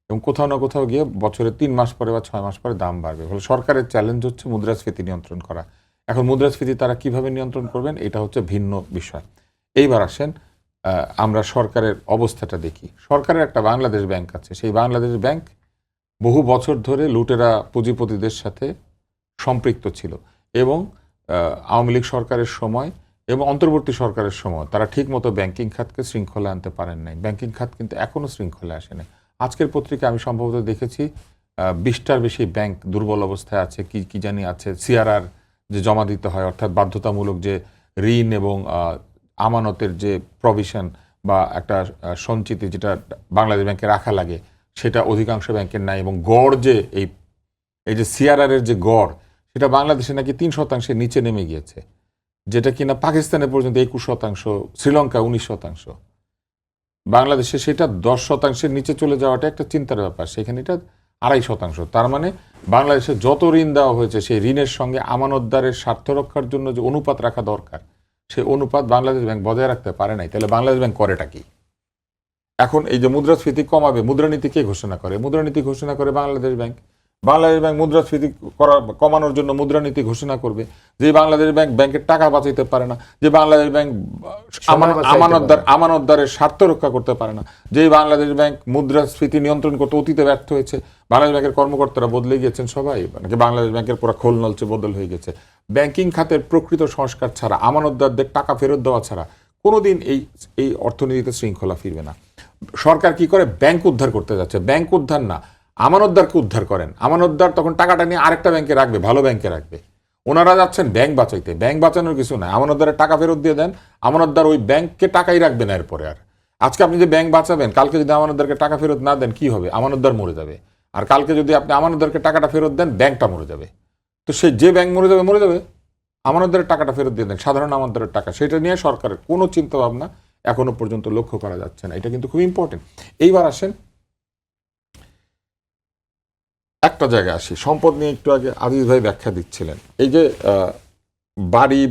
এবং কোথাও না কোথাও গিয়ে বছরে 3 মাস পরে বা 6 মাস পরে দাম বাড়বে। ফলে সরকারের চ্যালেঞ্জ হচ্ছে মুদ্রাস্ফীতি নিয়ন্ত্রণ করা। এখন মুদ্রাস্ফীতি তারা কিভাবে নিয়ন্ত্রণ করবেন, এটা হচ্ছে ভিন্ন বিষয়। এইবার আসেন, আমরা সরকারের অবস্থাটা দেখি। সরকারের একটা বাংলাদেশ ব্যাংক আছে, সেই বাংলাদেশ ব্যাংক বহু বছর ধরে লুটেরা পুঁজিপতিদের সাথে সম্পৃক্ত ছিল, এবং আওয়ামী লীগ সরকারের সময় এবং অন্তর্বর্তী সরকারের সময় তারা ঠিকমতো ব্যাংকিং খাতকে শৃঙ্খলা আনতে পারেন নাই। ব্যাংকিং খাত কিন্তু এখনও শৃঙ্খলা আসে নাই। আজকের পত্রিকা আমি সম্ভবত দেখেছি 20টার বেশি ব্যাংক দুর্বল অবস্থায় আছে, কি জানি আছে। সিআরআর যে জমা দিতে হয়, অর্থাৎ বাধ্যতামূলক যে ঋণ এবং আমানতের যে প্রভিশন বা একটা সঞ্চিতি যেটা বাংলাদেশ ব্যাংকে রাখা লাগে, সেটা অধিকাংশ ব্যাংকের নাই। এবং গড় যে এই যে সিআরআর এর যে গড়, সেটা বাংলাদেশে নাকি 3% নিচে নেমে গিয়েছে, যেটা কিনা পাকিস্তানে পর্যন্ত 21%, শ্রীলঙ্কা 19%। বাংলাদেশে সেটা 10%-এর নিচে চলে যাওয়াটা একটা চিন্তার ব্যাপার। সেখানে এটা 2.5%। তার মানে বাংলাদেশে যত ঋণ দেওয়া হয়েছে, সেই ঋণের সঙ্গে আমানতদারের স্বার্থ রক্ষার জন্য যে অনুপাত রাখা দরকার, সেই অনুপাত বাংলাদেশ ব্যাংক বজায় রাখতে পারে নাই। তাহলে বাংলাদেশ ব্যাংক করেটা কি? এখন এই যে মুদ্রাস্ফীতি কমাবে, মুদ্রানীতি কে ঘোষণা করে? মুদ্রানীতি ঘোষণা করে বাংলাদেশ ব্যাংক। বাংলাদেশ ব্যাংক মুদ্রাস্ফীতি কমানোর জন্য মুদ্রানীতি ঘোষণা করবে। যে বাংলাদেশ ব্যাংক ব্যাংকের টাকা বাঁচাইতে পারে না, যে বাংলাদেশ ব্যাংক আমানতদারের স্বার্থ রক্ষা করতে পারে না, যে বাংলাদেশ ব্যাংক মুদ্রাস্ফীতি নিয়ন্ত্রণ করতে অতীতে ব্যর্থ হয়েছে, বাংলাদেশ ব্যাংকের কর্মকর্তারা বদলে গিয়েছেন সবাই, মানে বাংলাদেশ ব্যাংকের পুরো খোল নলচে বদল হয়ে গেছে। ব্যাংকিং খাতের প্রকৃত সংস্কার ছাড়া, আমানতদারদের টাকা ফেরত দেওয়া ছাড়া কোনোদিন এই অর্থনীতিতে শৃঙ্খলা ফিরবে না। সরকার কি করে? ব্যাংক উদ্ধার করতে যাচ্ছে। ব্যাংক উদ্ধার না, আমানতদারকে উদ্ধার করেন। আমানতদার তখন টাকাটা নিয়ে আরেকটা ব্যাংকে রাখবে, ভালো ব্যাংকে রাখবে। ওনারা যাচ্ছেন ব্যাংক বাঁচাইতে। ব্যাংক বাঁচানোর কিছু নাই, আমানতদারের টাকা ফেরত দিয়ে দেন। আমানতদার ওই ব্যাংককে টাকাই রাখবে না এরপরে আর। আজকে আপনি যে ব্যাংক বাঁচাবেন, কালকে যদি আমানতদারকে টাকা ফেরত না দেন, কি হবে? আমানতদার মরে যাবে। আর কালকে যদি আপনি আমানতদারকে টাকাটা ফেরত দেন, ব্যাংকটা মরে যাবে। তো সে যে ব্যাংক মরে যাবে, আমানতদারের টাকাটা ফেরত দিয়ে দেন, সাধারণ আমানতদারের টাকা। সেটা নিয়ে সরকারের কোনো চিন্তা ভাবনা এখনো পর্যন্ত লক্ষ্য করা যাচ্ছে না। এটা কিন্তু খুব ইম্পর্টেন্ট। এইবার আসেন, একটা জায়গায় আসি, সম্পদ নিয়ে একটু আগে আজিজ ভাই ব্যাখ্যা দিচ্ছিলেন। এই যে বাড়ি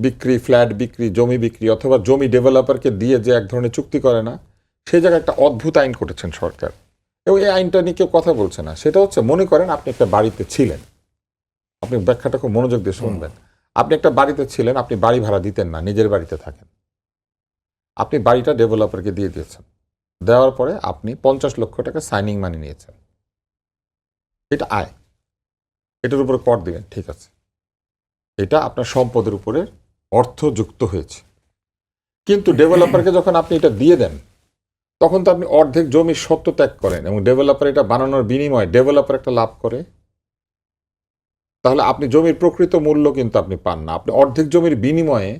বিক্রি, ফ্ল্যাট বিক্রি, জমি বিক্রি, অথবা জমি ডেভেলপারকে দিয়ে যে এক ধরনের চুক্তি করে না, সেই জায়গায় একটা অদ্ভুত আইন করেছেন সরকার, এবং এই আইনটা নিয়ে কেউ কথা বলছে না। সেটা হচ্ছে, মনে করেন আপনি একটা বাড়িতে ছিলেন, আপনি ব্যাখ্যাটা খুব মনোযোগ দিয়ে শুনবেন। আপনি একটা বাড়িতে ছিলেন, আপনি বাড়ি ভাড়া দিতেন না, নিজের বাড়িতে থাকেন। আপনি বাড়িটা ডেভেলপারকে দিয়ে দিয়েছেন, দেওয়ার পরে আপনি 50 লক্ষ টাকা সাইনিং মানি নিয়েছেন। এটা আয়, এটার উপরে কর দিবেন, ঠিক আছে। এটা আপনার সম্পদের উপরে অর্থ যুক্ত হয়েছে। কিন্তু ডেভেলপারকে যখন আপনি এটা দিয়ে দেন, তখন তো আপনি অর্ধেক জমির সত্ত্ব ত্যাগ করেন, এবং ডেভেলপার এটা বানানোর বিনিময়ে ডেভেলপার একটা লাভ করে। তাহলে আপনি জমির প্রকৃত মূল্য কিন্তু আপনি পান না। আপনি অর্ধেক জমির বিনিময়ে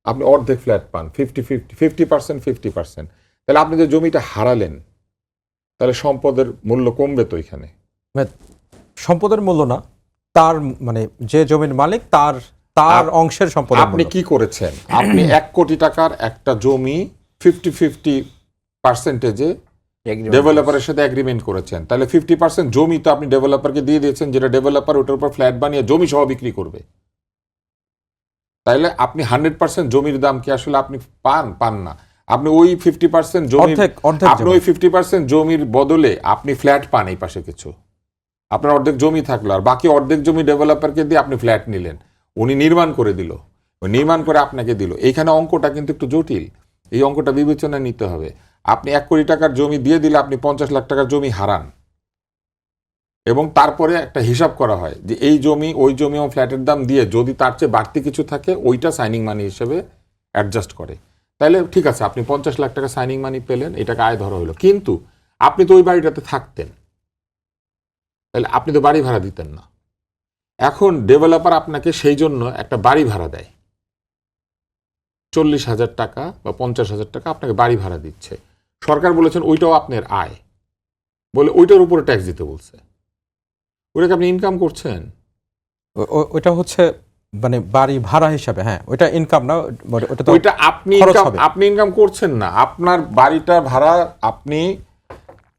আপনি অর্ধেক ফ্ল্যাট পান, 50-50, 50%, 50%। তাহলে আপনি যে জমিটা হারালেন, তাহলে সম্পদের মূল্য কমবে তো এখানে। সম্পদের মূল্য না, তার মানে যে জমির মালিক তার অংশের সম্পদ। আপনি কি করেছেন? আপনি 1 কোটি টাকার একটা জমি 50-50% ডেভেলপারের সাথে এগ্রিমেন্ট করেছেন, তাহলে 50% জমি তো আপনি ডেভেলপারকে দিয়ে দিয়েছেন, যেটা ডেভেলপার ওটার উপর ফ্ল্যাট বানিয়ে জমি সহ বিক্রি করবে। তাইলে আপনি 100% জমির দাম কি আসলে আপনি পান না। আপনি ওই 50% জমি, আপনি ওই 50% জমির বদলে আপনি ফ্ল্যাট পান এই পাশে কিছু, আপনার অর্ধেক জমি থাকলো, আর বাকি অর্ধেক জমি ডেভেলপারকে দিয়ে আপনি ফ্ল্যাট নিলেন, উনি নির্মাণ করে দিল, নির্মাণ করে আপনাকে দিল। এইখানে অঙ্কটা কিন্তু একটু জটিল, এই অঙ্কটা বিবেচনায় নিতে হবে। আপনি 1 কোটি টাকার জমি দিয়ে দিলে আপনি 50 লাখ টাকার জমি হারান, এবং তারপরে একটা হিসাব করা হয় যে এই জমি ওই জমি এবং ফ্ল্যাটের দাম দিয়ে যদি তার চেয়ে বাড়তি কিছু থাকে ওইটা সাইনিং মানি হিসেবে অ্যাডজাস্ট করে। তাহলে ঠিক আছে, আপনি 50 লাখ টাকা সাইনিং মানি পেলেন, এটাকে আয় ধরা হলো, কিন্তু আপনি তো ওই বাড়িটাতে থাকতেন, তাহলে আপনি তো বাড়ি ভাড়া দিতেন না। এখন ডেভেলপার আপনাকে সেই জন্য একটা বাড়ি ভাড়া দেয়, 40,000 টাকা বা 50,000 টাকা আপনাকে বাড়ি ভাড়া দিচ্ছে। সরকার বলেছেন ওইটাও আপনার আয়, বলে ওইটার উপরে ট্যাক্স দিতে বলছে। ওইটাকে আপনি ইনকাম করছেন, ওইটা হচ্ছে মানে বাড়ি ভাড়া হিসাবে। হ্যাঁ, ওইটা ইনকাম না, ওইটা আপনি ইনকাম করছেন না। আপনার বাড়িটা ভাড়া, আপনি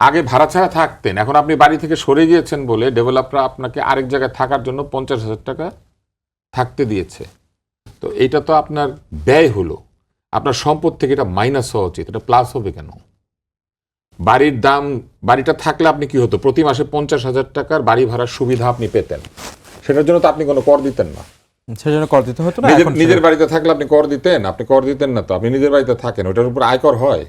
আগে ভাড়া ছাড়া থাকতেন, এখন আপনি বাড়ি থেকে সরে গিয়েছেন বলে ডেভেলপার আপনাকে আরেক জায়গায় থাকার জন্য 50,000 টাকা থাকতে দিয়েছে। তো এটা তো আপনার ব্যয় হলো, আপনার সম্পদ থেকে এটা মাইনাস হওয়া উচিত, এটা প্লাস হবে কেন? বাড়ির দাম, বাড়িটা থাকলে আপনি কি হতো, প্রতি মাসে 50,000 টাকার বাড়ি ভাড়ার সুবিধা আপনি পেতেন, সেটার জন্য তো আপনি কোনো কর দিতেন না। সেজন্য কর দিতে হতো না। নিজের বাড়িতে থাকলে আপনি কর দিতেন? আপনি কর দিতেন না তো, আপনি নিজের বাড়িতে থাকেন, ওটার উপর আয়কর হয়।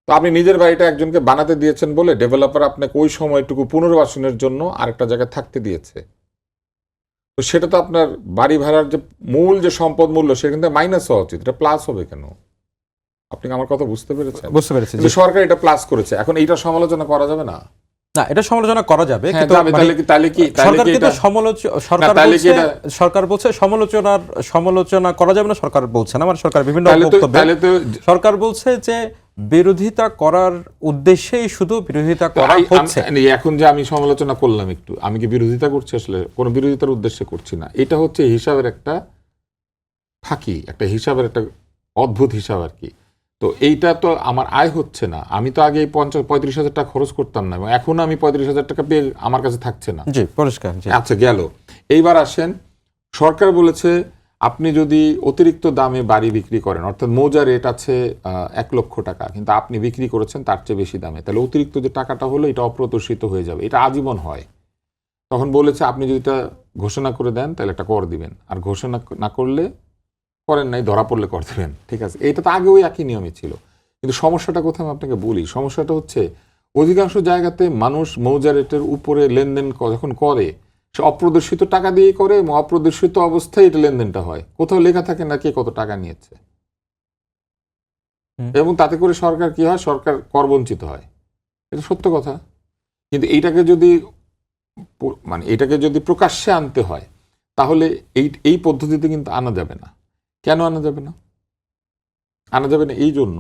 তো আপনি নিজের বাড়িটা একজনকে বানাতে দিয়েছেন বলে ডেভেলপার আপনাকে ওই সময়টুকু পুনর্বাসনের জন্য আরেকটা জায়গায় থাকতে দিয়েছে। তো সেটা তো আপনার বাড়ি ভাড়ার যে মূল যে সম্পদ মূল্য সেটা কিন্তু মাইনাস হওয়া উচিত, এটা প্লাস হবে কেন? আপনি আমার কথা বুঝতে পেরেছেন? বুঝতে পেরেছি। সরকার এটা প্লাস করেছে, এখন এইটা সমালোচনা করা যাবে না? না, এটা সমালোচনা করা যাবে, কিন্তু সরকার বলছে সমালোচনা করা যাবে না, সরকার বলছে না, মানে সরকার বিভিন্ন বক্তব্যে সরকার বলছে যে বিরোধিতা করার উদ্দেশ্যেই শুধু বিরোধিতা করা হচ্ছে। এখন যে আমি সমালোচনা করলাম একটু, আমি কি বিরোধিতা করছি? আসলে কোনো বিরোধিতার উদ্দেশ্যে করছি না। এটা হচ্ছে হিসাবের একটা ফাঁকি, একটা হিসাবের একটা অদ্ভুত হিসাব আর কি। তো এইটা তো আমার আয় হচ্ছে না, আমি তো আগে 35,000 টাকা খরচ করতাম না, এবং এখন আমি 35,000 টাকা পেয়ে আমার কাছে থাকছে না। জি, পরিষ্কার। আচ্ছা, গেল। এইবার আসেন, সরকার বলেছে আপনি যদি অতিরিক্ত দামে বাড়ি বিক্রি করেন, অর্থাৎ মৌজা রেট আছে 1 লক্ষ টাকা, কিন্তু আপনি বিক্রি করেছেন তার চেয়ে বেশি দামে, তাহলে অতিরিক্ত যে টাকাটা হলো এটা অপ্রদর্শিত হয়ে যাবে, এটা আজীবন হয়। তখন বলেছে আপনি যদি এটা ঘোষণা করে দেন তাহলে একটা কর দিবেন, আর ঘোষণা না করলে, করেন নাই, ধরা পড়লে কর দেবেন। ঠিক আছে, এটা তো আগে ওই একই নিয়মই ছিল। কিন্তু সমস্যাটা কোথায় আমি আপনাকে বলি, সমস্যাটা হচ্ছে অধিকাংশ জায়গাতে মানুষ মৌজা রেটের উপরে লেনদেন যখন করে, সে অপ্রদর্শিত টাকা দিয়ে করে, এবং অপ্রদর্শিত অবস্থায় এটা লেনদেনটা হয়, কোথাও লেখা থাকে না কে কত টাকা নিয়েছে, এবং তাতে করে সরকার কি হয়, সরকার কর বঞ্চিত হয়, এটা সত্য কথা। কিন্তু এইটাকে যদি প্রকাশ্যে আনতে হয়, তাহলে এই পদ্ধতিতে কিন্তু আনা যাবে না। কেন আনা যাবে না? আনা যাবে না এই জন্য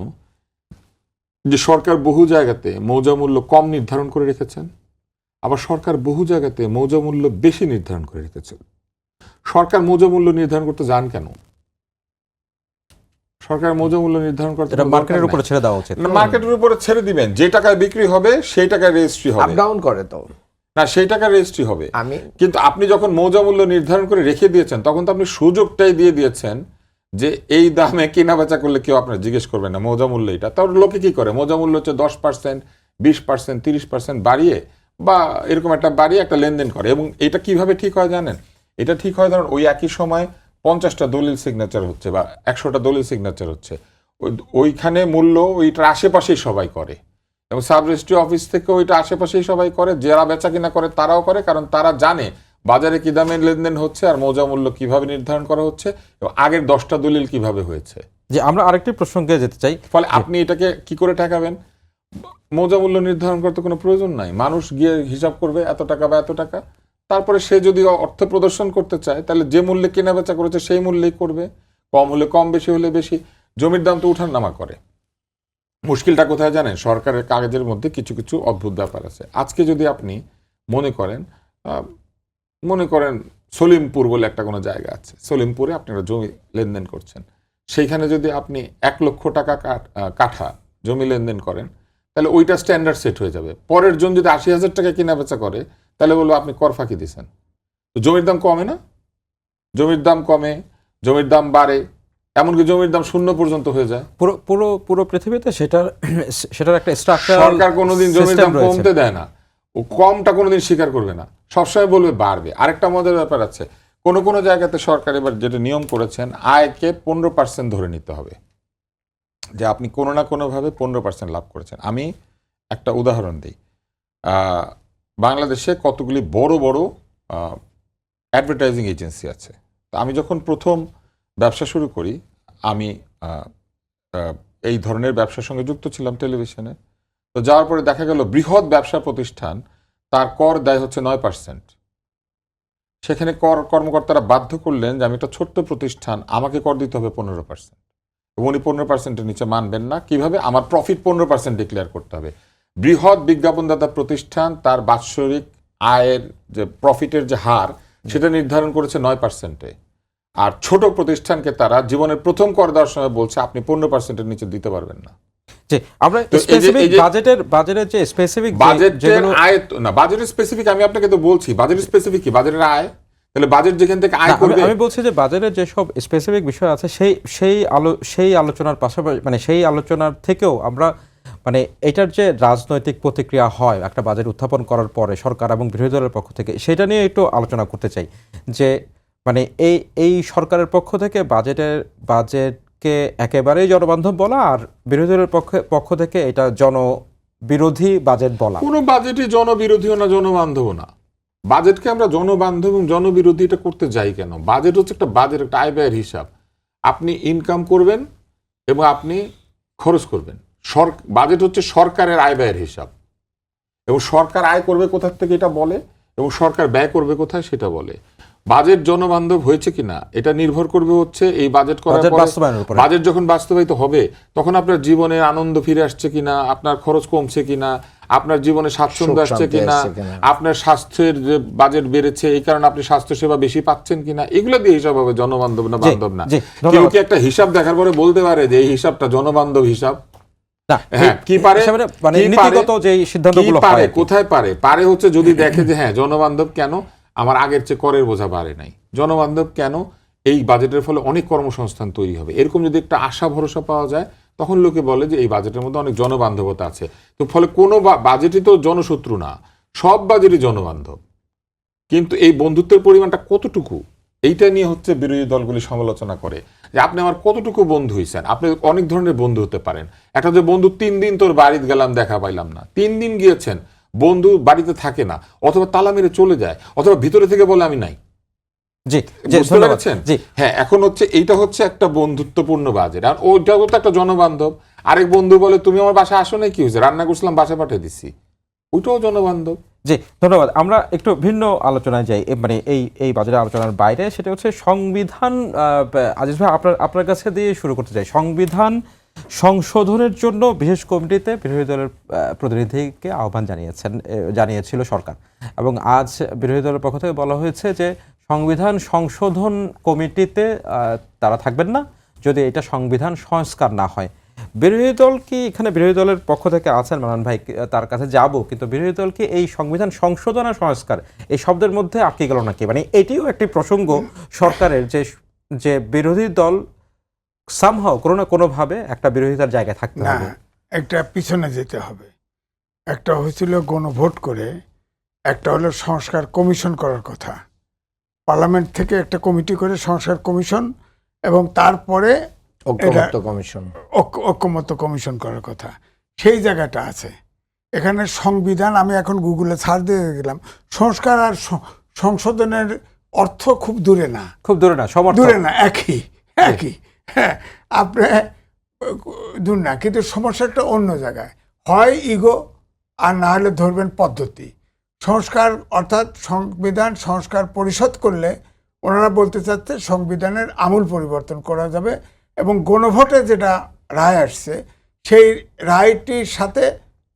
যে সরকার বহু জায়গাতে মৌজা মূল্য কম নির্ধারণ করে রেখেছেন, আবার সরকার বহু জায়গাতে মৌজা মূল্য বেশি নির্ধারণ করে রেখেছেন। সরকার মৌজা মূল্য নির্ধারণ করতে যান কেন? সরকার মৌজা মূল্য নির্ধারণ করতে মার্কেটের উপরে ছেড়ে দেওয়া উচিত। মার্কেটের উপরে ছেড়ে দিবেন, যে টাকায় বিক্রি হবে সেই টাকায় রেজিস্ট্রি হবে। আপ ডাউন করে তো না, সেই টাকার রেজিস্ট্রি হবে। কিন্তু আপনি যখন মৌজা মূল্য নির্ধারণ করে রেখে দিয়েছেন, তখন তো আপনি সুযোগটাই দিয়ে দিয়েছেন যে এই দামে কেনা বেচা করলে কেউ আপনার জিজ্ঞেস করবে না মৌজা মূল্য এটা। তাহলে লোকে কি করে, মৌজা মূল্য হচ্ছে 10%, 20%, 30% বাড়িয়ে বা এরকম একটা বাড়িয়ে একটা লেনদেন করে। এবং এটা কিভাবে ঠিক হয় জানেন? এটা ঠিক হয় ধরুন ওই একই সময় 50টা দলিল সিগনেচার হচ্ছে বা 100টা দলিল সিগনেচার হচ্ছে, ওইখানে মূল্য ওইটার আশেপাশেই সবাই করে, এবং সাব রেজিস্ট্রি অফিস থেকে ওইটা আশেপাশেই সবাই করে, যারা বেচা কিনা করে তারাও করে, কারণ তারা জানে বাজারে কি দামে লেনদেন হচ্ছে আর মৌজা মূল্য কিভাবে নির্ধারণ করা হচ্ছে এবং আগের 10টা দলিল কিভাবে হয়েছে। যে আমরা আরেকটি প্রসঙ্গে যেতে চাই, ফলে আপনি এটাকে কি করে ঠেকাবেন? মৌজা মূল্য নির্ধারণ করতে কোনো প্রয়োজন নাই, মানুষ গিয়ে হিসাব করবে এত টাকা বা এত টাকা, তারপরে সে যদি অর্থ প্রদর্শন করতে চায় তাহলে যে মূল্যে কেনা বেচা করেছে সেই মূল্যেই করবে, কম হলে কম, বেশি হলে বেশি। জমির দাম তো উঠার নামা করে, মুশকিলটা কোথায় জানেন? সরকারের কাগজের মধ্যে কিছু কিছু অদ্ভুত ব্যাপার আছে। আজকে যদি আপনি মনে করেন সলিমপুর বলে একটা কোনো জায়গা আছে, সলিমপুরে আপনারা জমি লেনদেন করছেন, সেইখানে যদি আপনি 1 লক্ষ টাকা কাঠা জমি লেনদেন করেন, তাহলে ওইটা স্ট্যান্ডার্ড সেট হয়ে যাবে। পরের জন যদি 80,000 টাকা কেনা বেচা করে, তাহলে বলবো আপনি কর ফাঁকি দিচ্ছেন। তো জমির দাম কমে না? জমির দাম কমে, জমির দাম বাড়ে, এমনকি জমির দাম 0 পর্যন্ত হয়ে যায়। পুরো পৃথিবীতে সেটার একটা স্ট্রাকচার। সরকার কোনোদিন জমির দাম কমতে দেয় না, ও কমটা কোনোদিন স্বীকার করবে না, সবসময় বলবে বাড়বে। আরেকটা মজার ব্যাপার আছে, কোনো জায়গাতে সরকার এবার যেটা নিয়ম করেছেন, আয়কে 15% ধরে নিতে হবে, যে আপনি কোনো না কোনোভাবে 15% লাভ করেছেন। আমি একটা উদাহরণ দিই। বাংলাদেশে কতগুলি বড় বড় অ্যাডভার্টাইজিং এজেন্সি আছে। তো আমি যখন প্রথম ব্যবসা শুরু করি, আমি এই ধরনের ব্যবসার সঙ্গে যুক্ত ছিলাম টেলিভিশনে। তো যাওয়ার পরে দেখা গেল বৃহৎ ব্যবসা প্রতিষ্ঠান, তার কর দেয় হচ্ছে 9%। সেখানে কর্মকর্তারা বাধ্য করলেন যে আমি একটা ছোট্ট প্রতিষ্ঠান, আমাকে কর দিতে হবে 15%, এবং উনি 15%-এর নিচে মানবেন না। কিভাবে? আমার প্রফিট 15% ডিক্লেয়ার করতে হবে। বৃহৎ বিজ্ঞাপনদাতা প্রতিষ্ঠান তার বাৎসরিক আয়ের যে প্রফিটের যে হার, সেটা নির্ধারণ করেছে 9%-এ। আর ছোট প্রতিষ্ঠানকে তারা জীবনের প্রথম কর দেওয়ার সময় বলছে আপনি 15%-এর নিচে দিতে পারবেন না। জি, আমরা স্পেসিফিক বাজেটের যে স্পেসিফিক বাজেটের আয় না, বাজেটের স্পেসিফিক আমি আপনাকে তো বলছি, বাজেটের স্পেসিফিক কি? বাজেটের আয়। তাহলে বাজেট যেখান থেকে আয় করবে, আমি বলছি যে বাজেটের যে সব স্পেসিফিক বিষয় আছে সেই আলোচনার পাশাপাশি, মানে সেই আলোচনার থেকেও আমরা, মানে এটার যে রাজনৈতিক প্রতিক্রিয়া হয় একটা বাজেট উত্থাপন করার পরে সরকার এবং বিরোধী দলের পক্ষ থেকে, সেটা নিয়ে একটু আলোচনা করতে চাই। যে মানে এই সরকারের পক্ষ থেকে বাজেটকে একেবারেই জনবান্ধব বলা, আর বিরোধী দলের পক্ষ থেকে এটা জনবিরোধী বাজেট বলা। কোনো বাজেটই জনবিরোধীও না, জনবান্ধবও না। বাজেটকে আমরা জনবান্ধব এবং জনবিরোধী এটা করতে যাই কেন? বাজেট হচ্ছে একটা বাজেট, একটা আয় ব্যয়ের হিসাব। আপনি ইনকাম করবেন এবং আপনি খরচ করবেন। বাজেট হচ্ছে সরকারের আয় ব্যয়ের হিসাব, এবং সরকার আয় করবে কোথা থেকে এটা বলে, এবং সরকার ব্যয় করবে কোথায় সেটা বলে। বাজেট জনবান্ধব হয়েছে কিনা এটা নির্ভর করবে হচ্ছে এই বাজেট করার পরে। বাজেট যখন বাস্তবায়িত হবে তখন আপনার জীবনে আনন্দ ফিরে আসছে কিনা, আপনার খরচ কমছে কিনা, আপনার জীবনে স্বাচ্ছন্দ্য আসছে কিনা, আপনার স্বাস্থ্যের যে বাজেট বেড়েছে এই কারণে আপনি স্বাস্থ্যসেবা বেশি পাচ্ছেন কিনা, এগুলো দিয়ে হিসাব হবে, জনবান্ধব না বান্ধব না। কেউ কি একটা হিসাব দেখার পরে বলতে পারে যে এই হিসাবটা জনবান্ধব হিসাব? কোথায় পারে হচ্ছে যদি দেখে যে হ্যাঁ জনবান্ধব কেন, আমার আগের চেয়ে করের বোঝা বাড়ে নাই, জনবান্ধব কেন, এই বাজেটের ফলে অনেক কর্মসংস্থান তৈরি হবে, এরকম যদি একটা আশা ভরসা পাওয়া যায়, তখন লোকে বলে যে এই বাজেটের মধ্যে অনেক জনবান্ধবতা আছে। তো ফলে কোনো বাজেটই তো জনশত্রু না, সব বাজেটই জনবান্ধব। কিন্তু এই বন্ধুত্বের পরিমাণটা কতটুকু, এইটা নিয়ে হচ্ছে বিরোধী দলগুলি সমালোচনা করে যে আপনি আমার কতটুকু বন্ধু হয়েছেন। আপনি অনেক ধরনের বন্ধু হতে পারেন। একটা যে বন্ধু 3 দিন তোর বাড়িতে গেলাম দেখা পাইলাম না, 3 দিন গিয়েছেন, বন্ধু বাড়িতে থাকে না, অথবা তালা মেরে চলে যায়, অথবা ভিতরে থেকে বলে আমি নাই। জি, বুঝতে পারছেন? হ্যাঁ, এখন হচ্ছে এইটা হচ্ছে একটা বন্ধুত্বপূর্ণ বাজেট। আর ওইটাও তো একটা জনবান্ধব। আরেক বন্ধু বলে তুমি আমার বাসায় আসো না, কি হয়েছে, রান্না করছিলাম বাসায় পাঠিয়ে দিচ্ছি, ওইটাও জনবান্ধব। জি, ধন্যবাদ। আমরা একটু ভিন্ন আলোচনায় যাই, মানে এই বাজেটের আলোচনার বাইরে। সেটা হচ্ছে সংবিধান। আজিজ ভাই, আপনার কাছে দিয়ে শুরু করতে চাই। সংবিধান সংশোধনের জন্য বিশেষ কমিটিতে বিরোধী দলের প্রতিনিধিকে আহ্বান জানিয়েছিল সরকার, এবং আজ বিরোধী দলের পক্ষ থেকে বলা হয়েছে যে সংবিধান সংশোধন কমিটিতে তারা থাকবেন না যদি এটা সংবিধান সংস্কার না হয়। বিরোধী দল কি এখানে, বিরোধী দলের পক্ষ থেকে আছেন মানান ভাই, তার কাছে যাব, কিন্তু বিরোধী দল কি এই সংবিধান সংশোধন আর সংস্কার এই শব্দের মধ্যে আটকে গেল নাকি? মানে এটিও একটি প্রসঙ্গ সরকারের, যে বিরোধী দল সামহাও কোনো না কোনোভাবে একটা বিরোধিতার জায়গায় থাকতে হবে। একটা পিছনে যেতে হবে। একটা হয়েছিল গণভোট করে, একটা হলো সংস্কার কমিশন করার কথা, পার্লামেন্ট থেকে একটা কমিটি করে সংস্কার কমিশন, এবং তারপরে ঐক্যমত্য কমিশন করার কথা। সেই জায়গাটা আছে এখানে। সংবিধান, আমি এখন গুগলে সার্চ দিয়ে গেলাম, সংস্কার আর সংশোধনের অর্থ খুব দূরে না, দূরে না, একই। হ্যাঁ, আপনি দূর না, কিন্তু সমস্যাটা অন্য জায়গায়। হয় ইগো, আর না হলে ধরবেন পদ্ধতি। সংস্কার অর্থাৎ সংবিধান সংস্কার পরিষদ করলে ওনারা বলতে চাচ্ছে সংবিধানের আমূল পরিবর্তন করা যাবে, এবং গণভোটে যেটা রায় আসছে সেই রায়টির সাথে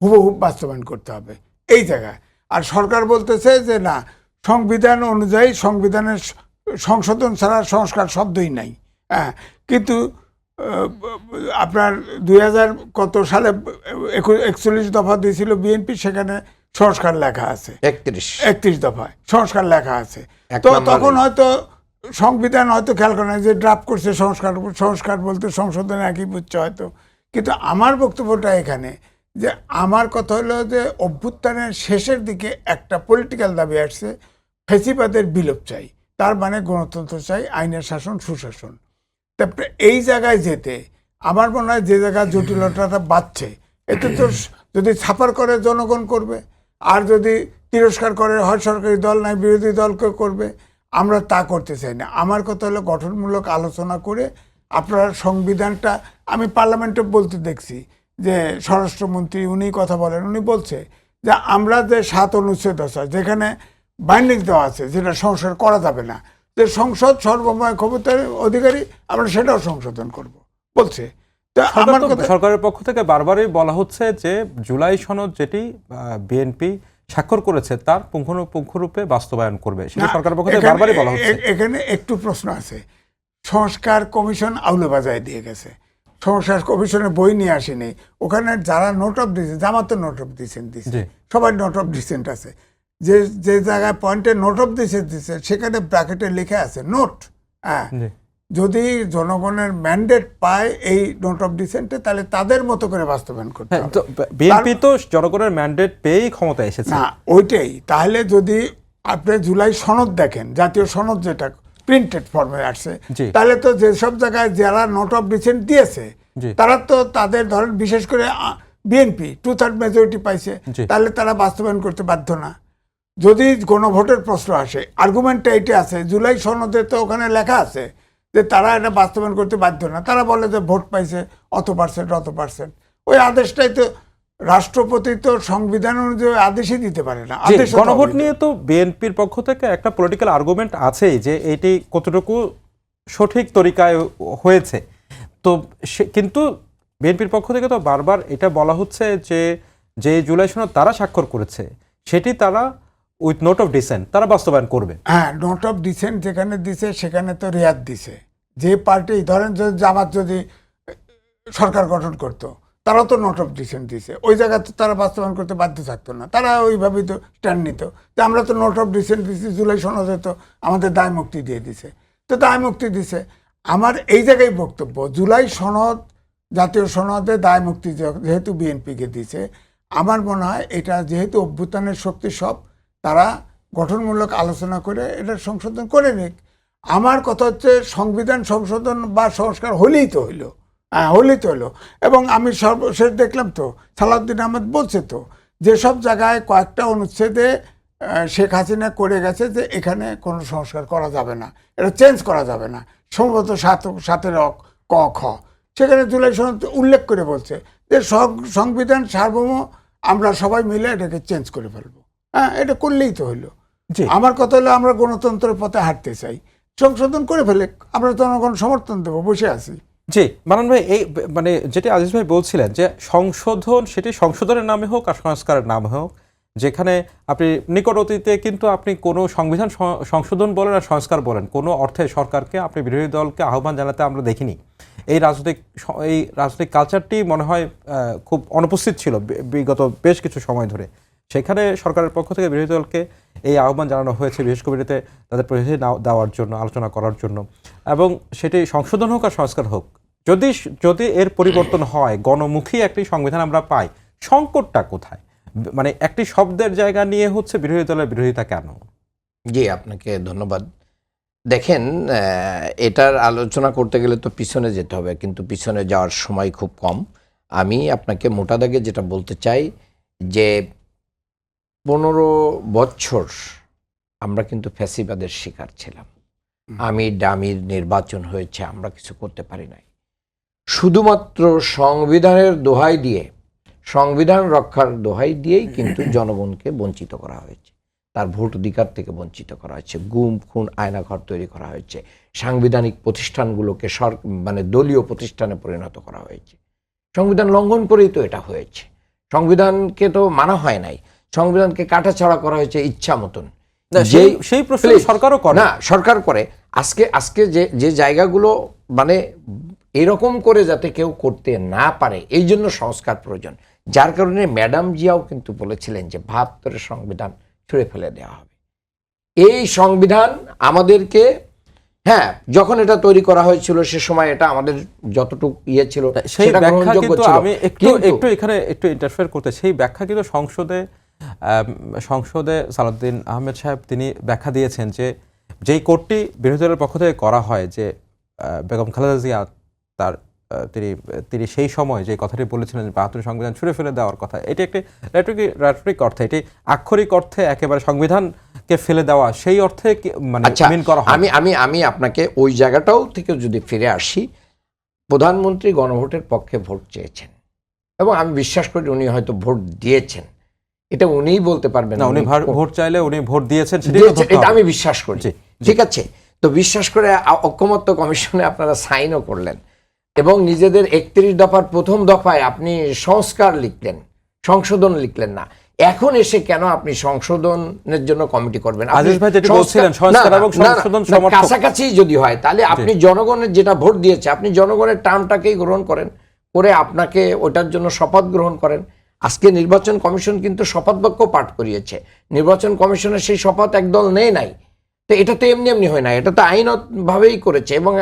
হুবহু বাস্তবায়ন করতে হবে এই জায়গায়। আর সরকার বলতেছে যে না, সংবিধান অনুযায়ী সংবিধানের সংশোধন ছাড়া সংস্কার শব্দই নাই। হ্যাঁ, কিন্তু আপনার 2000 কত সালে 41 দফা দিয়েছিল বিএনপি, সেখানে সংস্কার লেখা আছে 31 দফায় সংস্কার লেখা আছে। তো তখন হয়তো সংবিধান হয়তো খেয়াল করে না যে ড্রাফট করছে সংস্কার, সংস্কার বলতে সংশোধন একই বুঝছে হয়তো। কিন্তু আমার বক্তব্যটা এখানে যে আমার কথা হলো যে অভ্যুত্থানের শেষের দিকে একটা পলিটিক্যাল দাবি আসছে, ফ্যাসিবাদের বিলোপ চাই, তার মানে গণতন্ত্র চাই, আইনের শাসন, সুশাসন। তারপরে এই জায়গায় যেতে আমার মনে হয় যে জায়গায় জটিলতাটা বাড়ছে, এতে তো যদি ছাপার করে জনগণ করবে, আর যদি তিরস্কার করে হয় সরকারি দল নাই বিরোধী দলকে করবে। আমরা তা করতে চাই না। আমার কথা হলো গঠনমূলক আলোচনা করে আপনারা সংবিধানটা, আমি পার্লামেন্টে বলতে দেখছি যে স্বরাষ্ট্রমন্ত্রী উনি কথা বলেন, উনি বলছে যে আমরা যে 7 অনুচ্ছেদ আছে যেখানে বাইন্ডিং দেওয়া আছে যেটা সংস্কার করা যাবে না, যে সংসদ সর্বময় ক্ষমতার অধিকারী, আমরা সেটাও সংশোধন করব বলছে। তো আমার কথা, সরকারের পক্ষ থেকে বারবারই বলা হচ্ছে যে জুলাই সনদ যেটি বিএনপি স্বাক্ষর করেছে তার পুঙ্খানুপুঙ্খ রূপে বাস্তবায়ন করবে, সেটা সরকারের পক্ষ থেকে বারবারই বলা হচ্ছে। এখানে একটু প্রশ্ন আছে। সংস্কার কমিশন আউলে বাজায় দিয়ে গেছে, সংস্কার কমিশনের বই নিয়ে আসেনি। ওখানে যারা note of dissent, Jamaat note of dissent দিচ্ছে, সবাই নোট অফ ডিসেন্ট আছে। যে যে জায়গায় পয়েন্টে নোট অফ ডিসেন্ট দিচ্ছে সেখানে ব্র্যাকেটে লিখে আছে নোট। হ্যাঁ, যদি জনগণের ম্যান্ডেট পায় এই নোট অফ ডিসেন্টে, তাহলে তাদের মতো করে বাস্তবায়ন করতে হবে। বিএনপি তো জনগণের ম্যান্ডেট পেয়েই ক্ষমতায় এসেছে না, ওইটাই। তাহলে যদি আপনি জুলাই সনদ দেখেন, জাতীয় সনদ যেটা প্রিন্টেড ফর্মে আসছে, তাহলে তো যেসব জায়গায় যারা নোট অফ ডিসেন্ট দিয়েছে তারা তো তাদের ধরেন বিশেষ করে বিএনপি 2/3 মেজরিটি পাইছে, তাহলে তারা বাস্তবায়ন করতে বাধ্য না। যদি গণভোটের প্রশ্ন আসে, আর্গুমেন্টটা এইটা আছে, জুলাই সনদে তো ওখানে লেখা আছে যে তারা এটা বাস্তবায়ন করতে বাধ্য না। তারা বলে যে ভোট পাইছে অত পার্সেন্ট। ওই আদেশটাই তো, রাষ্ট্রপতি তো সংবিধান অনুযায়ী আদেশই দিতে পারে না। গণভোট নিয়ে তো বিএনপির পক্ষ থেকে একটা পলিটিক্যাল আর্গুমেন্ট আছেই যে এটি কতটুকু সঠিক তরিকায় হয়েছে। তো কিন্তু বিএনপির পক্ষ থেকে তো বারবার এটা বলা হচ্ছে যে যে জুলাই সনদ তারা স্বাক্ষর করেছে সেটি তারা উইথ নোট অফ ডিসেন্ট তারা বাস্তবায়ন করবে। হ্যাঁ, নোট অফ ডিসেন্ট যেখানে দিছে সেখানে তো রেয়াত দিছে। যে পার্টি ধরেন যদি জামাত যদি সরকার গঠন করতো, তারাও তো নোট অফ ডিসেন্ট দিছে, ওই জায়গায় তো তারা বাস্তবায়ন করতে বাধ্য থাকতো না। তারা ওইভাবেই তো স্ট্যান্ড নিত যে আমরা তো নোট অফ ডিসেন্ট দিছি, জুলাই সনদে তো আমাদের দায় মুক্তি দিয়ে দিছে, তো দায় মুক্তি দিছে। আমার এই জায়গায় বক্তব্য, জুলাই সনদ জাতীয় সনদে দায় মুক্তি যেহেতু বিএনপিকে দিছে, আমার মনে হয় এটা যেহেতু অভ্যুত্থানের শক্তি সব, তারা গঠনমূলক আলোচনা করে এটা সংশোধন করে নিক। আমার কথা হচ্ছে সংবিধান সংশোধন বা সংস্কার হলেই তো হইলো, হলো। এবং আমি সর্বশেষ দেখলাম তো সালাউদ্দিন আহমেদ বলছে তো যেসব জায়গায় কয়েকটা অনুচ্ছেদে শেখ হাসিনা করে গেছে যে এখানে কোনো সংস্কার করা যাবে না, এটা চেঞ্জ করা যাবে না, সম্ভবত 7-এর ক খ, সেখানে জুলাই সনদ উল্লেখ করে বলছে যে সংবিধান সার্বভৌম, আমরা সবাই মিলে এটাকে চেঞ্জ করে ফেলবো। হ্যাঁ, এটা করলেই তো হইলো। আমার কথা হলো আমরা গণতন্ত্রের পথে হাঁটতে চাই, সংশোধন করে ফেলে, আমরা জনগণ সমর্থন দেবো, বসে আছি। জি মানান ভাই, এই মানে যেটি আজিজ ভাই বলছিলেন যে সংশোধন, সেটি সংশোধনের নামে হোক আর সংস্কারের নামে হোক, যেখানে আপনি নিকট অতীতে কিন্তু আপনি কোনো সংবিধান সংশোধন বলেন আর সংস্কার বলেন কোনো অর্থে সরকারকে আপনি বিরোধী দলকে আহ্বান জানাতে আমরা দেখিনি। এই রাজনৈতিক কালচারটি মনে হয় খুব অনুপস্থিত ছিল বিগত বেশ কিছু সময় ধরে। সেখানে সরকারের পক্ষ থেকে বিরোধী দলকে এই আহ্বান জানানো হয়েছে বিশেষ কবিতে তাদের প্রতিনিধি দেওয়ার জন্য, আলোচনা করার জন্য, এবং সেটি সংশোধন হোক আর সংস্কার হোক, যদি এর পরিবর্তন হয়, গণমুখী একটি সংবিধান আমরা পাই, সংকটটা কোথায়? মানে একটি শব্দের জায়গা নিয়ে হচ্ছে বিরোধী দলের বিরোধিতা কেন? জি, আপনাকে ধন্যবাদ। দেখেন, এটার আলোচনা করতে গেলে তো পিছনে যেতে হবে, কিন্তু পিছনে যাওয়ার সময় খুব কম। আমি আপনাকে মোটা দাগে যেটা বলতে চাই যে 15 বছর আমরা কিন্তু ফ্যাসিবাদের শিকার ছিলাম। আমি ডামির নির্বাচন হয়েছে, আমরা কিছু করতে পারি নাই। শুধুমাত্র সংবিধানের দোহাই দিয়ে, সংবিধান রক্ষার দোহাই দিয়েই কিন্তু জনগণকে বঞ্চিত করা হয়েছে, তার ভোট অধিকার থেকে বঞ্চিত করা হয়েছে, গুম খুন আয়নাঘর তৈরি করা হয়েছে, সাংবিধানিক প্রতিষ্ঠানগুলোকে দলীয় প্রতিষ্ঠানে পরিণত করা হয়েছে। সংবিধান লঙ্ঘন করেই তো এটা হয়েছে। সংবিধানকে তো মানা হয় নাই, সংবিধানকে কাটাছাড়া করা হয়েছে ইচ্ছা মতন। সেই প্রশ্ন সরকারও করে না, সরকার করে। আজকে যে জায়গাগুলো মানে এরকম করে যাতে কেউ করতে না পারে, এই জন্য সংস্কার প্রয়োজন। যার কারণে ম্যাডাম জিয়াও কিন্তু বলেছিলেন যে ৭২ সংবিধান ছুঁড়ে ফেলে দেওয়া হবে। এই সংবিধান আমাদেরকে, হ্যাঁ, যখন এটা তৈরি করা হয়েছিল সে সময় এটা আমাদের যতটুকু ছিল সেই সেটা ব্যাখ্যা গ্রহণযোগ্য কিন্তু ছিল। আমি একটু এখানে একটু ইন্টারফেয়ার করতে, সেই ব্যাখ্যা কিন্তু সংসদে সালাউদ্দিন আহমেদ সাহেব তিনি ব্যাখ্যা দিয়েছেন যে যেই কোর্টটি বিরোধী দলের পক্ষ থেকে করা হয়, যে বেগম খালেদা জিয়া তিনি সেই সময় যে কথাটি বলেছিলেন ৭২ সংবিধান ছুঁড়ে ফেলে দেওয়ার কথা, এটি একটি রেটরিক অর্থে, এটি আক্ষরিক অর্থে একেবারে সংবিধানকে ফেলে দেওয়া, সেই অর্থে মানে মিন করা হয়। আমি আপনাকে ওই জায়গাটাও থেকে যদি ফিরে আসি, প্রধানমন্ত্রী গণভোটের পক্ষে ভোট চেয়েছেন এবং আমি বিশ্বাস করি উনি হয়তো ভোট দিয়েছেন, এটা উনিই বলতে পারবেন না। উনি ভোট চাইলে উনি ভোট দিয়েছেন, এটা আমি বিশ্বাস করি। ঠিক আছে, তো বিশ্বাস করে ঐকমত্য কমিশনে আপনারা সাইনও করলেন এবং নিজেদের ৩১ দফার প্রথম দফায় আপনি সংস্কার লিখলেন, সংশোধন লিখলেন না। এখন এসে কেন আপনি সংশোধনের জন্য কমিটি করবেন? কাছাকাছি যদি হয় তাহলে আপনি জনগণের যেটা ভোট দিয়েছে, আপনি জনগণের টার্মটাকেই গ্রহণ করেন, করে আপনাকে ওটার জন্য শপথ গ্রহণ করেন। আজকে নির্বাচন কমিশন কিন্তু শপথ বাক্য পাঠ করিয়েছে। নির্বাচন কমিশনের সেই শপথ একদল নেই নাই, তো এটা তো এমনি হয় না, এটা তো আইনভাবেই করেছে এবং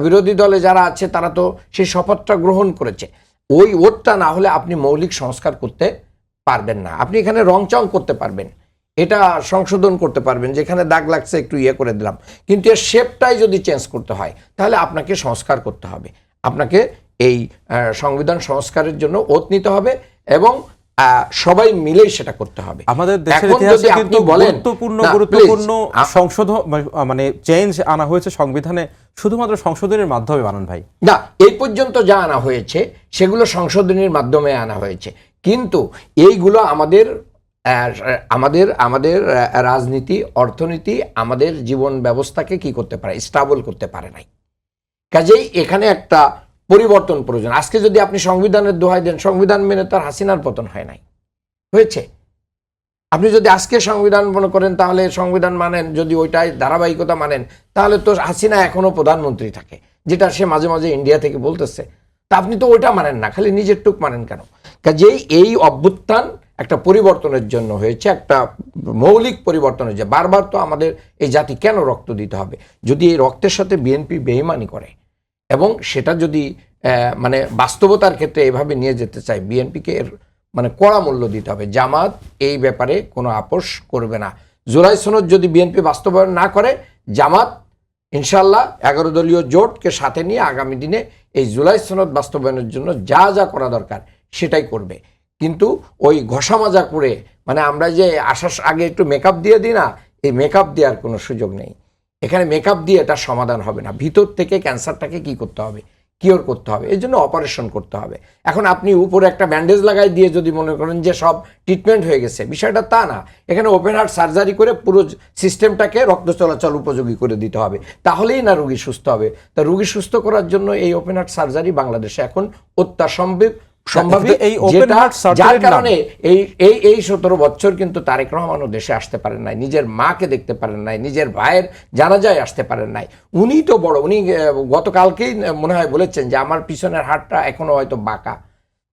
বিরোধী দলে যারা আছে তারা তো সেই শপথটা গ্রহণ করেছে। ওই ওটটা না হলে আপনি মৌলিক সংস্কার করতে পারবেন না। আপনি এখানে রংচং করতে পারবেন, এটা সংশোধন করতে পারবেন, যেখানে দাগ লাগছে একটু করে দিলাম, কিন্তু এর শেপটাই যদি চেঞ্জ করতে হয় তাহলে আপনাকে সংস্কার করতে হবে। আপনাকে এই সংবিধান সংস্কারের জন্য ওত নিতে হবে এবং সবাই মিলেই সেটা করতে হবে। আমাদের দেশের ইতিহাসে কিন্তু গুরুত্বপূর্ণ সংশোধন মানে চেঞ্জ আনা হয়েছে সংবিধানে শুধুমাত্র সংশোধনের মাধ্যমে, মানন ভাই। না, এই পর্যন্ত যা আনা হয়েছে সেগুলো সংশোধনের মাধ্যমে আনা হয়েছে, কিন্তু এইগুলো আমাদের রাজনীতি, অর্থনীতি, আমাদের জীবন ব্যবস্থাকে কি করতে পারে, স্টেবল করতে পারে নাই। কাজেই এখানে একটা পরিবর্তন প্রয়োজন। আজকে যদি আপনি সংবিধানের দোহাই দেন, সংবিধান মেনে তার হাসিনার পতন হয় নাই, হয়েছে। আপনি যদি আজকে সংবিধান মনে করেন তাহলে সংবিধান মানেন, যদি ওইটাই ধারাবাহিকতা মানেন, তাহলে তো হাসিনা এখনো প্রধানমন্ত্রী থাকে, যেটা সে মাঝে মাঝে ইন্ডিয়া থেকে বলতেছে। তা আপনি তো ওইটা মানেন না, খালি নিজের টুক মানেন কেন? কাজেই এই অভ্যুত্থান একটা পরিবর্তনের জন্য হয়েছে, একটা মৌলিক পরিবর্তন হয়েছে। বারবার তো আমাদের এই জাতি কেন রক্ত দিতে হবে? যদি এই রক্তের সাথে বিএনপি বেঈমানি করে এবং সেটা যদি মানে বাস্তবতার ক্ষেত্রে এভাবে নিয়ে যেতে চায়, বিএনপিকে এর মানে কড়া মূল্য দিতে হবে। জামাত এই ব্যাপারে কোনো আপোষ করবে না। জুলাই সনদ যদি বিএনপি বাস্তবায়ন না করে, জামাত ইনশাল্লাহ 11 দলীয় জোটকে সাথে নিয়ে আগামী দিনে এই জুলাই সনদ বাস্তবায়নের জন্য যা যা করা দরকার সেটাই করবে। কিন্তু ওই ঘষা মাজা করে, মানে আমরা যে আসার আগে একটু মেকআপ দিয়ে দিই না, এই মেকআপ দেওয়ার কোনো সুযোগ নেই। এখানে মেকআপ দিয়ে এটা সমাধান হবে না। ভিতর থেকে ক্যান্সারটাকে কি করতে হবে, কিওর করতে হবে, এই জন্য অপারেশন করতে হবে। এখন আপনি উপরে একটা ব্যান্ডেজ লাগাই দিয়ে যদি মনে করেন যে সব ট্রিটমেন্ট হয়ে গেছে, বিষয়টা তা না। এখানে ওপেন হার্ট সার্জারি করে পুরো সিস্টেমটাকে রক্ত চলাচল উপযোগী করে দিতে হবে, তাহলেই না রোগী সুস্থ হবে। তা রোগী সুস্থ করার জন্য এই ওপেন হার্ট সার্জারি বাংলাদেশে এখন অত্যাসম্ভব সম্ভাবী, যার কারণে এই 17 বছর কিন্তু তারেক রহমানও দেশে আসতে পারেন নাই, নিজের মাকে দেখতে পারেন নাই, নিজের ভাইয়ের জানাজায় আসতে পারেন নাই। উনি তো বড়, উনি গতকালকেই মনে হয় বলেছেন যে আমার পিছনের হাতটা এখনো হয়তো বাঁকা।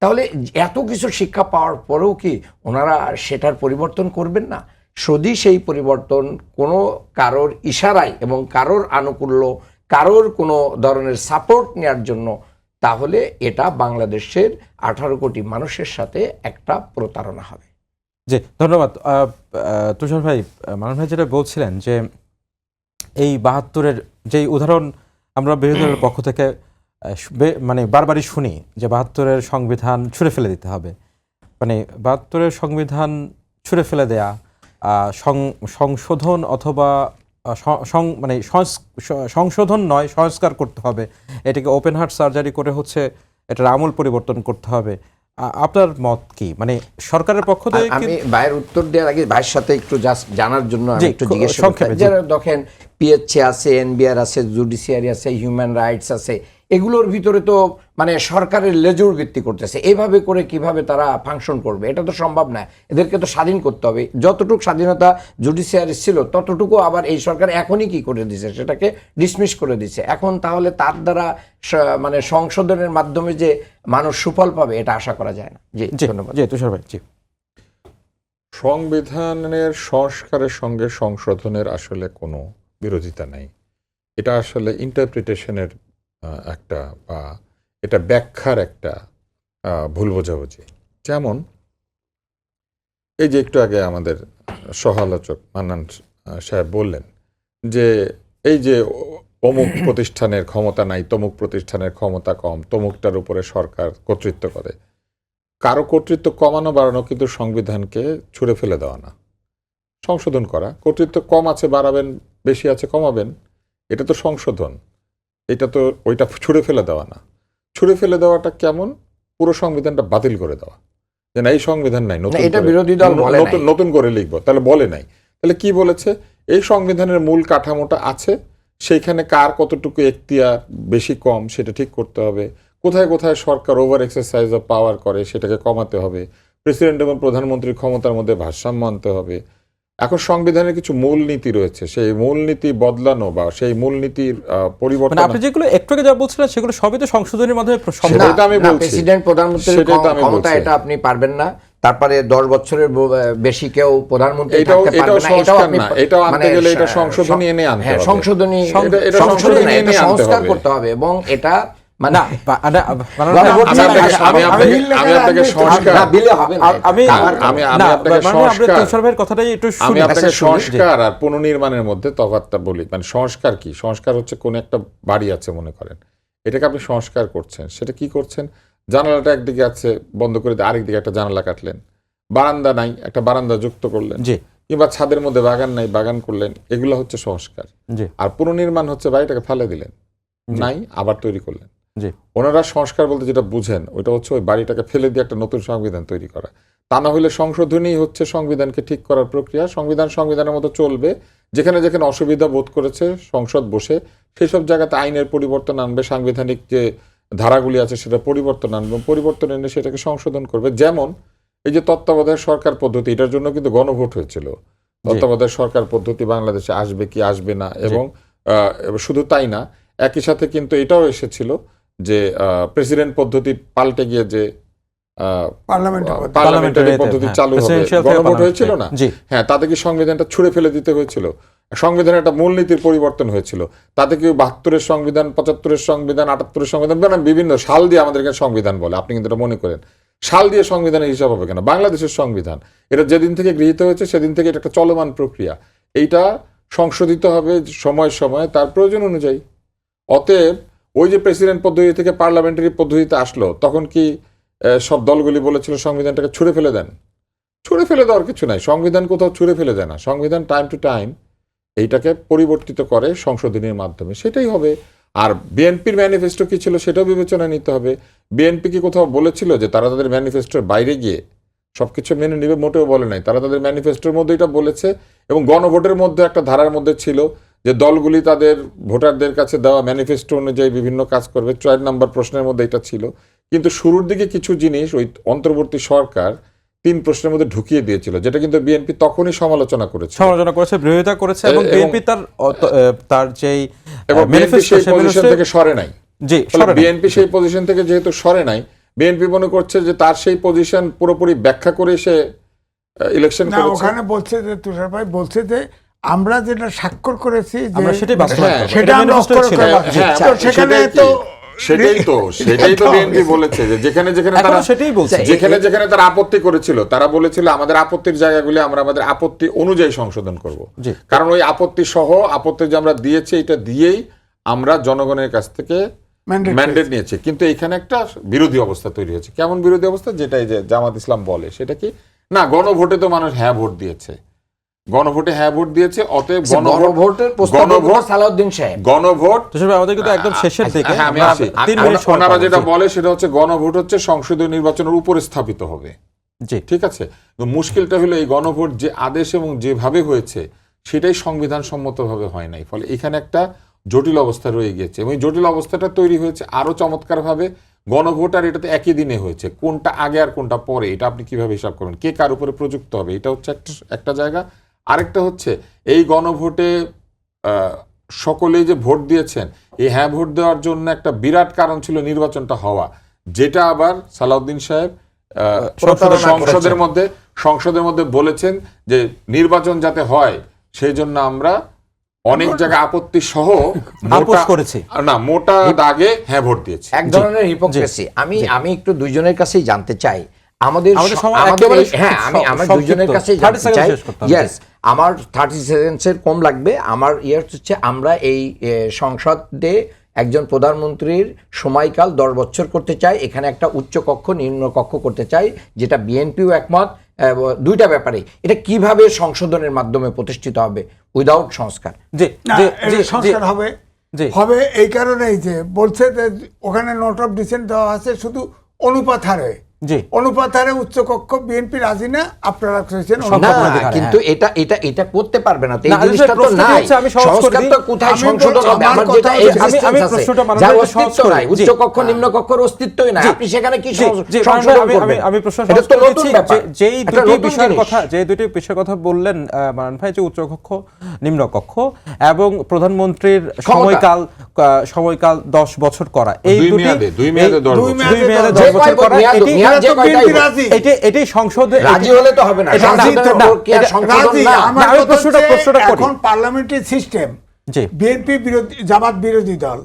তাহলে এত কিছু শিক্ষা পাওয়ার পরেও কি ওনারা সেটার পরিবর্তন করবেন না? যদি সেই পরিবর্তন কোনো কারোর ইশারায় এবং কারোর আনুকূল্য, কারোর কোনো ধরনের সাপোর্ট নেওয়ার জন্য, তাহলে এটা বাংলাদেশের 18 কোটি মানুষের সাথে একটা প্রতারণা হবে। জি, ধন্যবাদ তুষার ভাই। মানন ভাই যেটা বলছিলেন যে এই 72-এর যেই উদাহরণ আমরা বিরোধী দলের পক্ষ থেকে মানে বারবারই শুনি যে 72-এর সংবিধান ছুঁড়ে ফেলে দিতে হবে, মানে 72-এর সংবিধান ছুঁড়ে ফেলে দেয়া, সংশোধন অথবা মানে সংশোধন নয়, সংস্কার করতে হবে, এটাকে ওপেন হার্ট সার্জারি করে হচ্ছে এটার আমূল পরিবর্তন করতে হবে। আপনার মত কি? মানে সরকারের পক্ষ থেকে আমি ভাইয়ের উত্তর দেওয়ার আগে ভাইয়ের সাথে একটু জাস্ট জানার জন্য আমি একটু জিজ্ঞেস করতে চাই। যারা দেখেন পিএইচসি আছে, এনবিআর আছে, জুডিশিয়ারি আছে, হিউম্যান রাইটস আছে, এগুলোর ভিতরে তো মানে সরকারের লেজুর ভিত্তি করতেছে। এইভাবে করে কিভাবে তারা ফাংশন করবে, এটা তো সম্ভব না। এদেরকে তো স্বাধীন করতে হবে। যতটুকু স্বাধীনতা জুডিশিয়ারি ছিল ততটুকু আবার এই সরকার এখনই কি করে দিছে, সেটাকে ডিসমিস করে দিছে। এখন তাহলে তার দ্বারা মানে সংশোধনের মাধ্যমে যে মানুষ সুফল পাবে এটা আশা করা যায় না। জি, ধন্যবাদ। জি, তুষার ভাই। জি, সংবিধানের সংস্কারের সঙ্গে সংশোধনের আসলে কোনো বিরোধিতা নেই। এটা আসলে ইন্টারপ্রিটেশনের একটা বা এটা ব্যাখ্যার একটা ভুল বোঝাবুঝি। যেমন এই যে একটু আগে আমাদের সহ-আলোচক মান্নান সাহেব বললেন যে এই যে অমুক প্রতিষ্ঠানের ক্ষমতা নাই, তমুক প্রতিষ্ঠানের ক্ষমতা কম, তমুকটার উপরে সরকার কর্তৃত্ব করে। কারো কর্তৃত্ব কমানো বাড়ানো কিন্তু সংবিধানকে ছুঁড়ে ফেলে দেওয়া না, সংশোধন করা। কর্তৃত্ব কম আছে বাড়াবেন, বেশি আছে কমাবেন, এটা তো সংশোধন। এটা তো ওইটা ছুঁড়ে ফেলে দেওয়া না। ছুঁড়ে ফেলে দেওয়াটা কেমন? পুরো সংবিধানটা বাতিল করে দেওয়া, যে না এই সংবিধান নাই, নতুন করে লিখবো। তাহলে বলে নাই, তাহলে কি বলেছে? এই সংবিধানের মূল কাঠামোটা আছে, সেইখানে কার কতটুকু এখতিয়ার বেশি কম সেটা ঠিক করতে হবে। কোথায় কোথায় সরকার ওভার এক্সারসাইজ অফ পাওয়ার করে সেটাকে কমাতে হবে। প্রেসিডেন্ট এবং প্রধানমন্ত্রীর ক্ষমতার মধ্যে ভারসাম্য আনতে হবে। এখন সংবিধানের কিছু মূলনীতি রয়েছে, সেই মূলনীতি বদলানো বা সেই মূলনীতির পরিবর্তন, আপনি যেগুলো একটু আগে যা বলছিলেন সেগুলো সবই তো সংশোধনের মাধ্যমে সেটা আমি বলছি। প্রেসিডেন্ট প্রধানমন্ত্রীর ক্ষমতা এটা আপনি পারবেন না। তারপরে 10 বছরের বেশি কেউ প্রধানমন্ত্রী থাকতে পারবে না। এটাও আপনি এটাও আনতে গেলে এটা সংশোধনী এনে আনতে হবে। সংশোধনী সংস্কার করতে হবে এবং এটা মানে সংস্কার আর পুনর্নির্মাণের মধ্যে তফাৎটা বলি। মানে সংস্কার কি? সংস্কার হচ্ছে কোন একটা বাড়ি আছে মনে করেন, এটাকে আপনি সংস্কার করছেন। সেটা কি করছেন? জানালাটা একদিকে আছে, বন্ধ করে দিয়ে আরেকদিকে একটা জানালা কাটলেন। বারান্দা নাই, একটা বারান্দা যুক্ত করলেন। কিংবা ছাদের মধ্যে বাগান নাই, বাগান করলেন। এগুলো হচ্ছে সংস্কার। আর পুনর্নির্মাণ হচ্ছে বাড়িটাকে ফেলে দিলেন, নাই আবার তৈরি করলেন। ওনারা সংস্কার বলতে যেটা বুঝেন ওইটা হচ্ছে ওই বাড়িটাকে ফেলে দিয়ে একটা নতুন সংবিধান তৈরি করা। তা না হলে সংশোধনী হচ্ছে সংবিধানকে ঠিক করার প্রক্রিয়া। সংবিধানের মতো চলবে। যেখানে যেখানে অসুবিধা বোধ করেছে সংসদ বসে সেসব জায়গাতে আইনের পরিবর্তন আনবে, সাংবিধানিক যে ধারাগুলি আছে সেটা পরিবর্তন আনবে, পরিবর্তন এনে সেটাকে সংশোধন করবে। যেমন এই যে তত্ত্বাবধায়ক সরকার পদ্ধতি, এটার জন্য কিন্তু গণভোট হয়েছিল। তত্ত্বাবধায়ক সরকার পদ্ধতি বাংলাদেশে আসবে কি আসবে না, এবং শুধু তাই না, একই সাথে কিন্তু এটাও এসেছিল যে প্রেসিডেন্ট পদ্ধতি পাল্টে গিয়ে যে পার্লামেন্টারি পদ্ধতি চালু হবে, গণভোট হয়েছিল না? হ্যাঁ, তাতে কি সংবিধানটা ছুঁড়ে ফেলে দিতে হয়েছিল? সংবিধানের একটা মূলনীতির পরিবর্তন হয়েছিল। তাতে কি 72-এর সংবিধান, 75-এর সংবিধান, 78-এর সংবিধান, বিভিন্ন সাল দিয়ে আমাদেরকে সংবিধান বলে। আপনি কিন্তু এটা মনে করেন সাল দিয়ে সংবিধানের হিসাব হবে কেন? বাংলাদেশের সংবিধান এটা যেদিন থেকে গৃহীত হয়েছে সেদিন থেকে এটা একটা চলমান প্রক্রিয়া। এইটা সংশোধিত হবে সময় সময় তার প্রয়োজন অনুযায়ী। অতএব ওই যে প্রেসিডেন্ট পদ্ধতি থেকে পার্লামেন্টারি পদ্ধতিতে আসলো, তখন কি সব দলগুলি বলেছিল সংবিধানটাকে ছুঁড়ে ফেলে দেন? ছুঁড়ে ফেলে দেওয়ার কিছু নাই। সংবিধান কোথাও ছুঁড়ে ফেলে দেয় না। সংবিধান টাইম টু টাইম এইটাকে পরিবর্তিত করে সংশোধনীর মাধ্যমে, সেটাই হবে। আর বিএনপির ম্যানিফেস্টো কি ছিল সেটাও বিবেচনায় নিতে হবে। বিএনপি কি কোথাও বলেছিল যে তারা তাদের ম্যানিফেস্টোর বাইরে গিয়ে সবকিছু মেনে নেবে? মোটেও বলে নাই। তারা তাদের ম্যানিফেস্টোর মধ্যে এটা বলেছে, এবং গণভোটের মধ্যে একটা ধারার মধ্যে ছিল যে দলগুলি তাদের ভোটারদের কাছে দেওয়া ম্যানিফেস্টো অনুযায়ী বিভিন্ন কাজ করবে। 4 নম্বর প্রশ্নের মধ্যে এটা ছিল। কিন্তু শুরুর দিকে কিছু জিনিস ওই অন্তর্বর্তী সরকার 3 প্রশ্নের মধ্যে ঢুকিয়ে দিয়েছিল, যেটা কিন্তু বিএনপি তখনই সমালোচনা করেছে, বিরোধিতা করেছে, এবং বিএনপি তার যেই ম্যানিফেস্টো সেই পজিশন থেকে সরে নাই। বিএনপি সেই পজিশন থেকে যেহেতু সরে নাই, বিএনপি মনে করছে যে তার সেই পজিশন পুরোপুরি ব্যাখ্যা করে সে ইলেকশন করেছে। ওখানে বলছে যে তুষার ভাই বলছে যে আমরা যেটা স্বাক্ষর করেছি সেটাই তো বিএনপি বলেছে যে যেখানে যেখানে তারা আপত্তি করেছিল, তারা বলেছিল আমাদের আপত্তির জায়গাগুলি আমরা আমাদের আপত্তি অনুযায়ী সংশোধন করব। কারণ ওই আপত্তি সহ আপত্তি যে আমরা দিয়েছি এটা দিয়েই আমরা জনগণের কাছ থেকে ম্যান্ডেট নিয়েছি। কিন্তু এখানে একটা বিরোধী অবস্থা তৈরি হয়েছে। কেমন বিরোধী অবস্থা? যেটাই যে জামাত ইসলাম বলে সেটা কি না, গণভোটে তো মানুষ হ্যাঁ ভোট দিয়েছে, গণভোটে হ্যাঁ ভোট দিয়েছে, অতএব ওনারা যেটা বলে সেটা হচ্ছে গণভোট হচ্ছে সংসদীয় নির্বাচনের উপরে স্থাপিত হবে। ঠিক আছে, মুশকিলটা হলো এই গণভোট যে আদেশ এবং যেভাবে হয়েছে সেটাই সংবিধান সম্মতভাবে হয় নাই। ফলে এখানে একটা জটিল অবস্থা রয়ে গিয়েছে এবং এই জটিল অবস্থাটা তৈরি হয়েছে আরো চমৎকারভাবে গণভোট আর এটা তো একই দিনে হয়েছে, কোনটা আগে আর কোনটা পরে এটা আপনি কিভাবে হিসাব করবেন, কে কার উপরে প্রযুক্ত হবে, এটা হচ্ছে একটা জায়গা। আরেকটা হচ্ছে এই গণভোটে সকলেই যে ভোট দিয়েছেন, এই হ্যাঁ ভোট দেওয়ার জন্য একটা বিরাট কারণ ছিল নির্বাচনটা হওয়া, যেটা আবার সালাউদ্দিন সাহেব সংসদের মধ্যে বলেছেন যে নির্বাচন যাতে হয় সেই জন্য আমরা অনেক জায়গায় আপত্তি সহ মোটা দাগে হ্যাঁ ভোট দিয়েছি। এক ধরনের হিপোক্রেসি। আমি একটু দুইজনের কাছেই জানতে চাই, আমাদের আমার দুইজনের কাছেই জানতে চাই। ইয়েস, আমার 30 সেকেন্ডসের কম লাগবে। আমার হচ্ছে আমরা এই সংসদে একজন প্রধানমন্ত্রীর সময়কাল 10 বছর করতে চাই, এখানে একটা উচ্চ কক্ষ নিম্ন কক্ষ করতে চাই, যেটা বিএনপিও একমত। দুইটা ব্যাপারে এটা কিভাবে সংশোধনের মাধ্যমে প্রতিষ্ঠিত হবে উইদাউট সংস্কার? সংস্কার হবে এই কারণেই যে বলছে যে ওখানে নোট অফ ডিসেন্ট দেওয়া আছে শুধু অনুপাত হারে, অনুপাত হারে উচ্চ কক্ষ বিএনপি রাজি না, আপনারা করেছেন কিন্তু এটা করতে পারবে না। এই জিনিসটা তো নাই, সংস্কার তো কোথায় সংশোধন হবে? আমার যেটা যার অস্তিত্ব নাই, উচ্চ কক্ষ নিম্ন কক্ষের অস্তিত্বই নাই, আপনি সেখানে কি সংশোধন করবেন? আমি প্রশ্ন করেছি যেই দুটি বিষয়ের কথা বললেন মারান ভাই, যে উচ্চ কক্ষ নিম্ন কক্ষ এবং প্রধানমন্ত্রীর সময়কাল 10 বছর করা, এই দুই মেয়াদে 10 বছর করা, এটাই সংসদে রাজি হলে তো হবে না। এখন পার্লামেন্টারি সিস্টেম, বিএনপি বিরোধী জামাত বিরোধী দল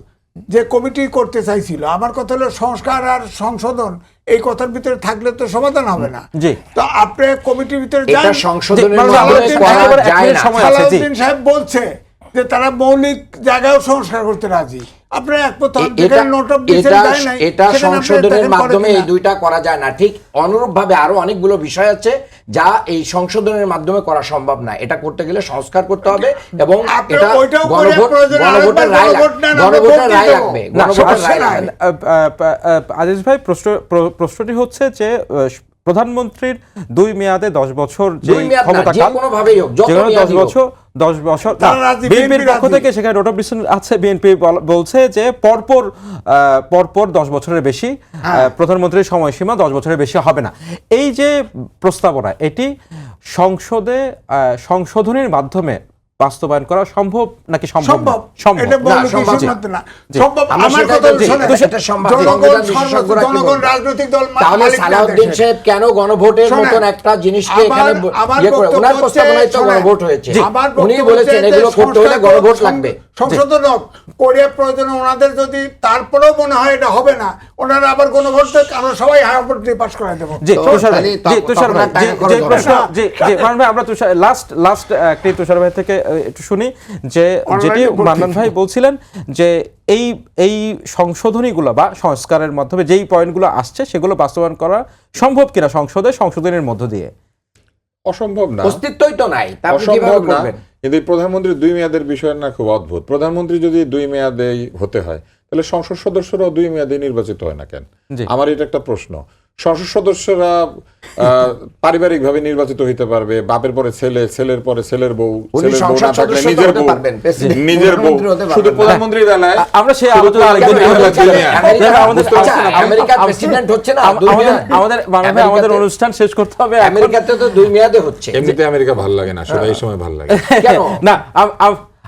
যে কমিটি করতে চাইছিল, আমার কথা হলো সংস্কার আর সংশোধন এই কথার ভিতরে থাকলে তো সমাধান হবে না। তো আপনি কমিটির ভিতরে সালাউদ্দিন সাহেব বলছে যে তারা মৌলিক জায়গায়ও সংস্কার করতে রাজি, এটা সংশোধনের মাধ্যমে এই দুইটা করা যায় না। ঠিক অনুরূপ ভাবে আরো অনেকগুলো বিষয় আছে যা এই সংশোধনের মাধ্যমে করা সম্ভব না। এটা করতে গেলে সংস্কার করতে হবে এবং এটা গণভোটের রায় লাগবে। আজিজ ভাই, প্রশ্নটি হচ্ছে যে প্রধানমন্ত্রীর 2 মেয়াদে 10 বছর যে ক্ষমতাকাল, 10 বছর বিএনপির পক্ষ থেকে সেখানে নোট অফ ডিসেন্ট আছে, বিএনপি বলছে যে পরপর 10 বছরের বেশি প্রধানমন্ত্রীর সময়সীমা 10 বছরের বেশি হবে না। এই যে প্রস্তাবনা, এটি সংসদে সংশোধনের মাধ্যমে বাস্তবায়ন করা সম্ভব নাকি সম্ভব? সালাউদ্দিন সাহেব কেন গণভোটের মতন একটা জিনিসকে এখানে ওনার প্রস্তাবনায় তো গণভোট হয়েছে, উনি বলেছেন এগুলো করতে হলে গণভোট লাগবে। সংশোধন করে প্রয়োজনে ওনাদের যদি তারপরেও মনে হয় এটা হবে না, ওনারা আবার গণভোট আমরা সবাই হাইকোর্ট দিয়ে পাস করে দেবো। আমরা তুষার ভাই থেকে একটু শুনি যে যেটি মান্নান ভাই বলছিলেন যে এই সংশোধনীগুলো বা সংস্কারের মাধ্যমে যেই পয়েন্টগুলো আসছে সেগুলো বাস্তবায়ন করা সম্ভব কিনা সংশোধনের মধ্য দিয়ে? অসম্ভব না, অস্তিত্বই তো নাই। অসম্ভব না। কিন্তু প্রধানমন্ত্রীর 2 মেয়াদের বিষয় না খুব অদ্ভুত। প্রধানমন্ত্রী যদি 2 মেয়াদেই হতে হয় তাহলে সংসদ সদস্যরাও 2 মেয়াদে নির্বাচিত হয় না কেন? আমার এটা একটা প্রশ্ন। সংসদ সদস্যরা পারিবারিকভাবে নির্বাচিত হইতে পারবে, বাপের পরে ছেলে, ছেলের পরে ছেলের বউ, ছেলের বউ না থাকলে নিজের বউ। শুধু প্রধানমন্ত্রীর বেলায় আমরা সেই আলোচনা আমাদের অনুষ্ঠান শেষ করতে হবে। আমেরিকাতে তো 2 মেয়াদে হচ্ছে। এমনিতে আমেরিকা ভালো লাগে না, শুধু এই সময় ভালো লাগে না।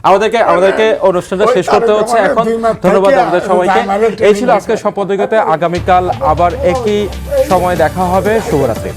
আমাদেরকে অনুষ্ঠানটা শেষ করতে হচ্ছে এখন। ধন্যবাদ আমাদের সবাইকে। এই ছিল আজকের সম্পাদকীয়তে। আগামীকাল আবার একই সময় দেখা হবে। শুভরাত্রি।